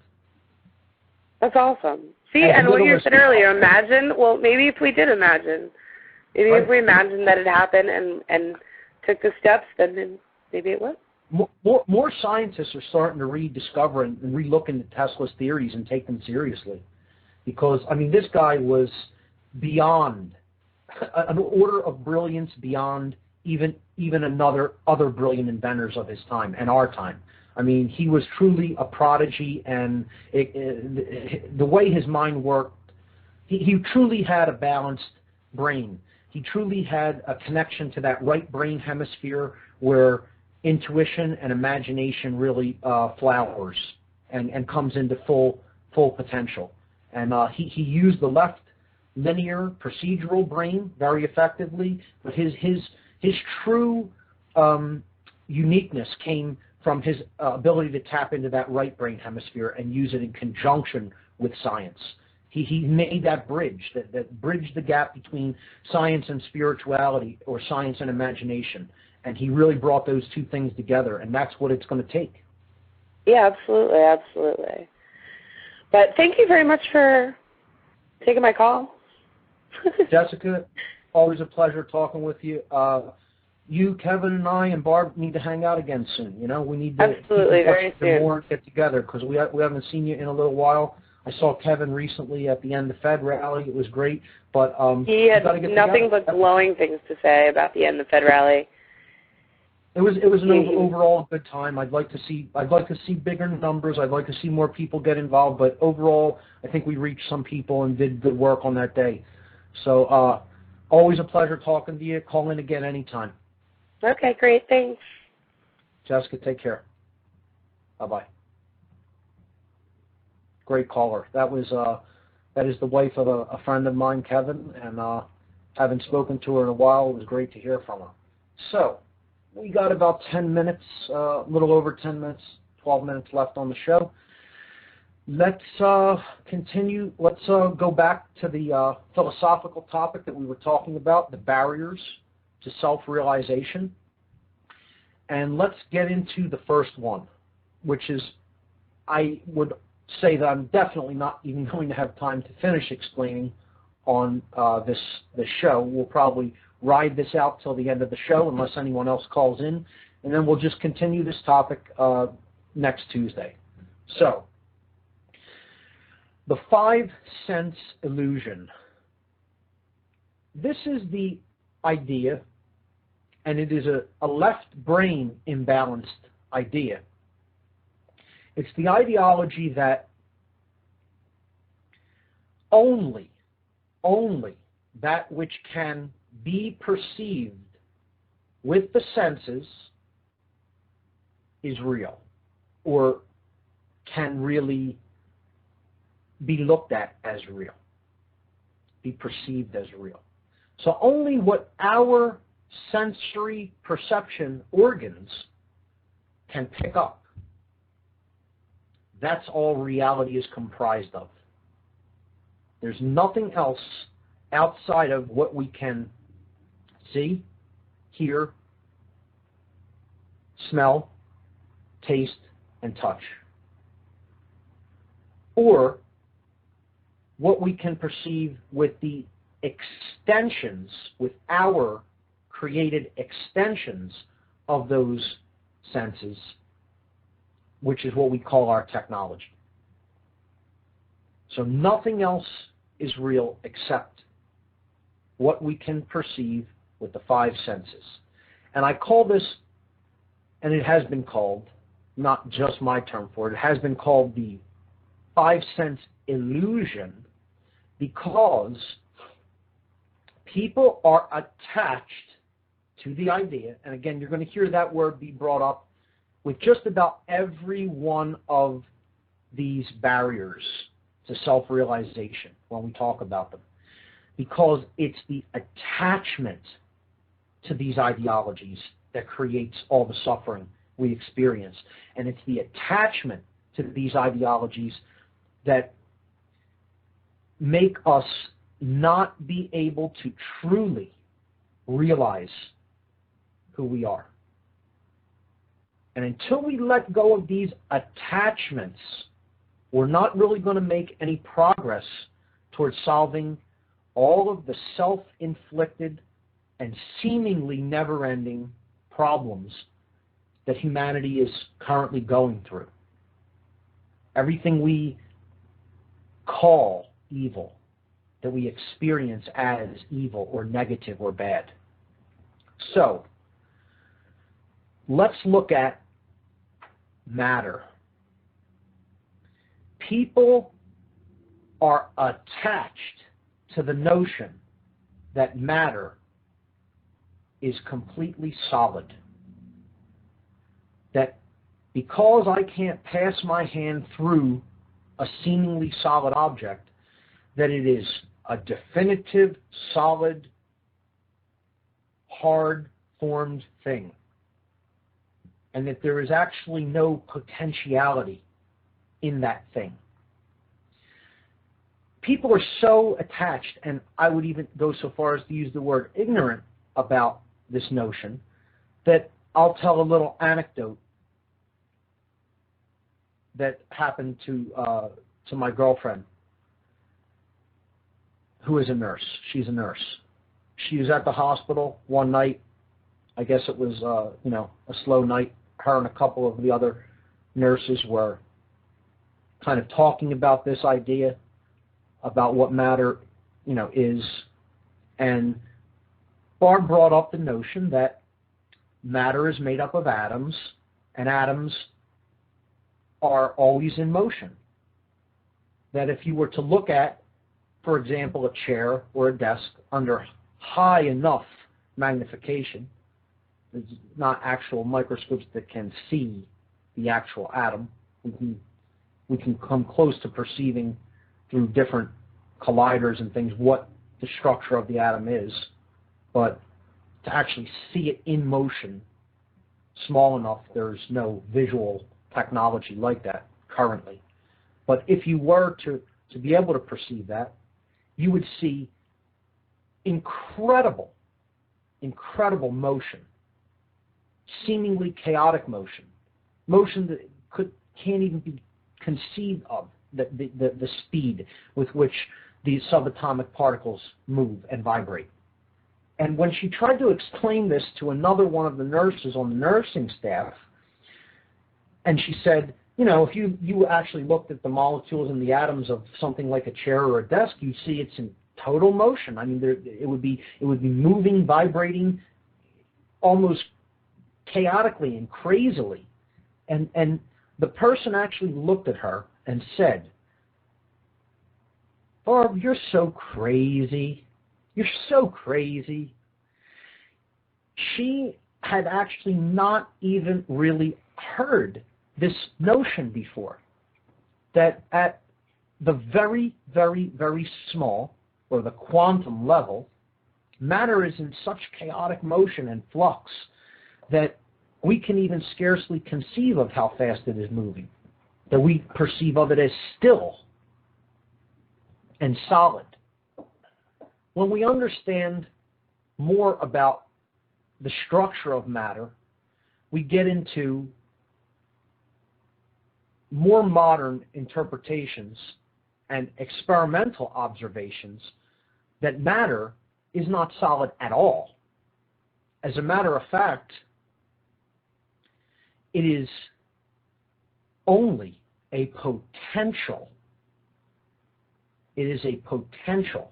That's awesome. See, and what you said earlier, imagine, well, maybe if we did imagine, maybe if we imagined that it happened and took the steps, then maybe it would. More scientists are starting to rediscover and relook into Tesla's theories and take them seriously. Because, I mean, this guy was beyond, an order of brilliance beyond even other brilliant inventors of his time and our time. I mean, he was truly a prodigy, and the way his mind worked, he truly had a balanced brain. He truly had a connection to that right brain hemisphere where intuition and imagination really flowers and comes into full potential. And he used the left linear procedural brain very effectively, but his true uniqueness came from his ability to tap into that right brain hemisphere and use it in conjunction with science. He made that bridge, that bridged the gap between science and spirituality, or science and imagination. And he really brought those two things together, and that's what it's going to take. Yeah, absolutely, absolutely. But thank you very much for taking my call. Jessica, always a pleasure talking with you. You, Kevin, and I, and Barb need to hang out again soon. You know, we need to absolutely very soon more get together, because we haven't seen you in a little while. I saw Kevin recently at the End the Fed rally. It was great, but he had nothing but glowing things to say about the End the Fed rally. It was an overall good time. I'd like to see bigger numbers. I'd like to see more people get involved. But overall, I think we reached some people and did good work on that day. So always a pleasure talking to you. Call in again anytime. Okay, great. Thanks. Jessica, take care. Bye-bye. Great caller. That is the wife of a friend of mine, Kevin, and haven't spoken to her in a while. It was great to hear from her. So we got about 10 minutes, a little over 10 minutes, 12 minutes left on the show. Let's continue. Let's go back to the philosophical topic that we were talking about, the barriers to self-realization. And let's get into the first one, which is, I would say that I'm definitely not even going to have time to finish explaining on this show. We'll probably ride this out till the end of the show unless anyone else calls in, and then we'll just continue this topic next Tuesday. So, the 5 sense illusion. This is the idea, and it is a left brain imbalanced idea. It's the ideology that only that which can be perceived with the senses is real, or can really be looked at as real, be perceived as real. So only what our sensory perception organs can pick up, that's all reality is comprised of. There's nothing else outside of what we can see, hear, smell, taste, and touch. Or what we can perceive with the extensions, with our created extensions of those senses, which is what we call our technology. So nothing else is real except what we can perceive with the 5 senses. And I call this, and it has been called, not just my term for it, it has been called the 5 sense illusion, because people are attached to the idea, and again, you're going to hear that word be brought up with just about every one of these barriers to self-realization when we talk about them, because it's the attachment to these ideologies that creates all the suffering we experience. And it's the attachment to these ideologies that make us not be able to truly realize who we are. And until we let go of these attachments, we're not really going to make any progress towards solving all of the self-inflicted and seemingly never-ending problems that humanity is currently going through. Everything we call evil, that we experience as evil or negative or bad. So, let's look at matter. People are attached to the notion that matter is completely solid. That because I can't pass my hand through a seemingly solid object, that it is a definitive, solid, hard-formed thing. And that there is actually no potentiality in that thing. People are so attached, and I would even go so far as to use the word ignorant about this notion, that I'll tell a little anecdote that happened to my girlfriend, who is a nurse. She's a nurse. She was at the hospital one night. I guess it was a slow night. Her and a couple of the other nurses were kind of talking about this idea, about what matter, is. And Barb brought up the notion that matter is made up of atoms, and atoms are always in motion. That if you were to look at, for example, a chair or a desk under high enough magnification, there's not actual microscopes that can see the actual atom. We can come close to perceiving through different colliders and things what the structure of the atom is, but to actually see it in motion, small enough, there's no visual technology like that currently. But if you were to be able to perceive that, you would see incredible motion, seemingly chaotic motion that can't even be conceived of, the speed with which these subatomic particles move and vibrate. And when she tried to explain this to another one of the nurses on the nursing staff, and she said, if you actually looked at the molecules and the atoms of something like a chair or a desk, you'd see it's in total motion. I mean, it would be moving, vibrating, almost chaotically and crazily. And the person actually looked at her and said, "Barb, you're so crazy. You're so crazy." She had actually not even really heard this notion before, that at the very, very, very small, or the quantum level, matter is in such chaotic motion and flux that we can even scarcely conceive of how fast it is moving, that we perceive of it as still and solid. When we understand more about the structure of matter, we get into more modern interpretations and experimental observations that matter is not solid at all. As a matter of fact, it is only a potential. It is a potential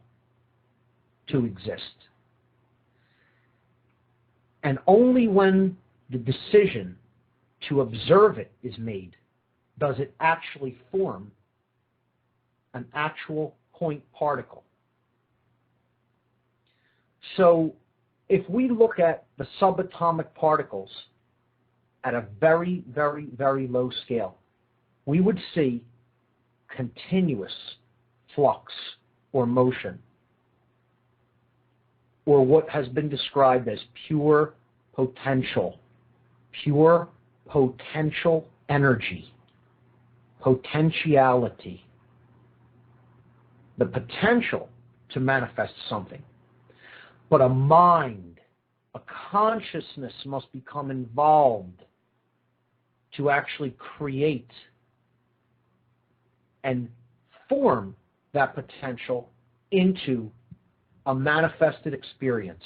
to exist. And only when the decision to observe it is made does it actually form an actual point particle. So if we look at the subatomic particles at a very, very, very low scale, we would see continuous flux or motion, or what has been described as pure potential energy, potentiality, the potential to manifest something. But a mind, a consciousness must become involved to actually create and form that potential into a manifested experience.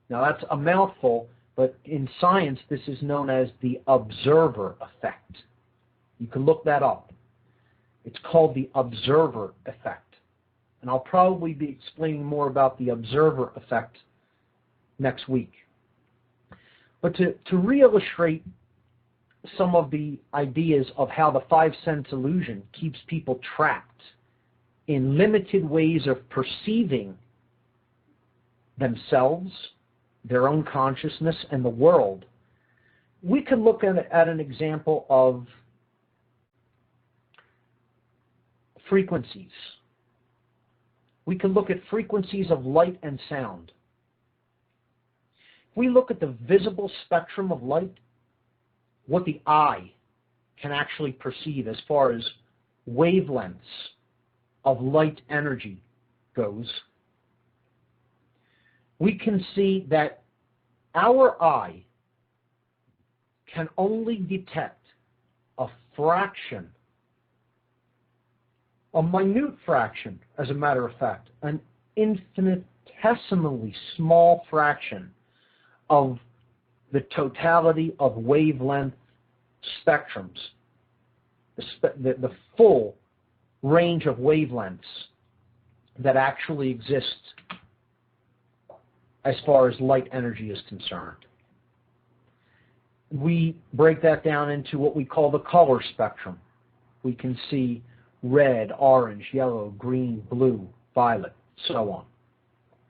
Now that's a mouthful, but in science this is known as the observer effect. You can look that up. It's called the observer effect. And I'll probably be explaining more about the observer effect next week. But to re-illustrate some of the ideas of how the five-sense illusion keeps people trapped in limited ways of perceiving themselves, their own consciousness, and the world, we can look at an example of frequencies. We can look at frequencies of light and sound. If we look at the visible spectrum of light, what the eye can actually perceive as far as wavelengths of light energy goes, we can see that our eye can only detect a fraction, a minute fraction, as a matter of fact, an infinitesimally small fraction of the totality of wavelength spectrums, the full range of wavelengths that actually exist as far as light energy is concerned. We break that down into what we call the color spectrum. We can see red, orange, yellow, green, blue, violet, so on,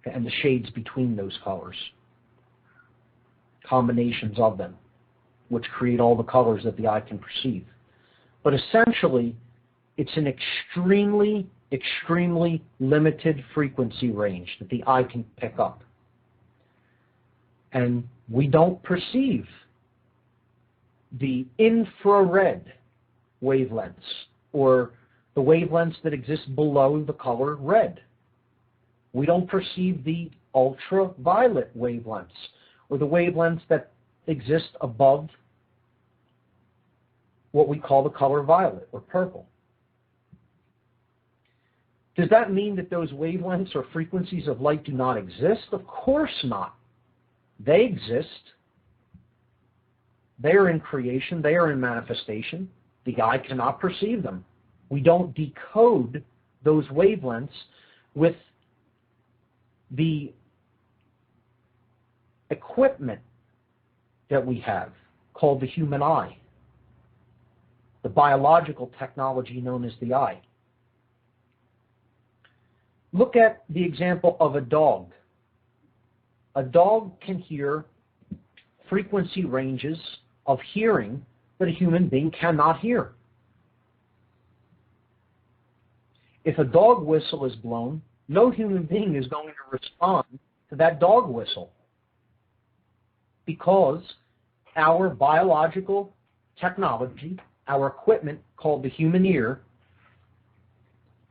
and the shades between those colors, combinations of them, which create all the colors that the eye can perceive. But essentially, it's an extremely, extremely limited frequency range that the eye can pick up. And we don't perceive the infrared wavelengths, or the wavelengths that exist below the color red. We don't perceive the ultraviolet wavelengths, or the wavelengths that exist above what we call the color violet or purple. Does that mean that those wavelengths or frequencies of light do not exist? Of course not. They exist. They are in creation. They are in manifestation. The eye cannot perceive them. We don't decode those wavelengths with the equipment that we have called the human eye, the biological technology known as the eye. Look at the example of a dog. A dog can hear frequency ranges of hearing that a human being cannot hear. If a dog whistle is blown, no human being is going to respond to that dog whistle, because our biological technology, our equipment called the human ear,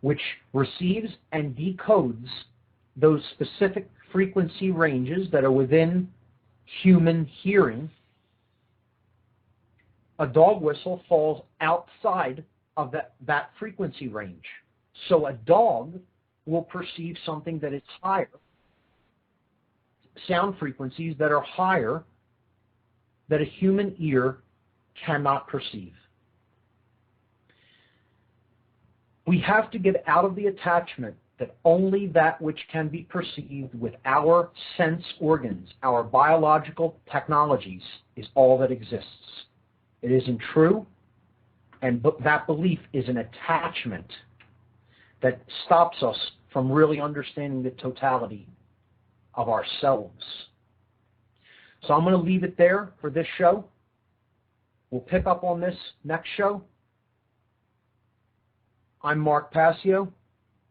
which receives and decodes those specific frequency ranges that are within human hearing, a dog whistle falls outside of that frequency range. So a dog will perceive something that is higher, sound frequencies that are higher, that a human ear cannot perceive. We have to get out of the attachment that only that which can be perceived with our sense organs, our biological technologies, is all that exists. It isn't true, and that belief is an attachment that stops us from really understanding the totality of ourselves. So I'm going to leave it there for this show. We'll pick up on this next show. I'm Mark Passio.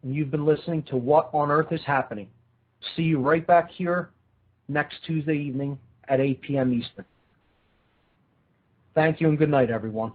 and you've been listening to What on Earth is Happening. See you right back here next Tuesday evening at 8 p.m. Eastern. Thank you and good night, everyone.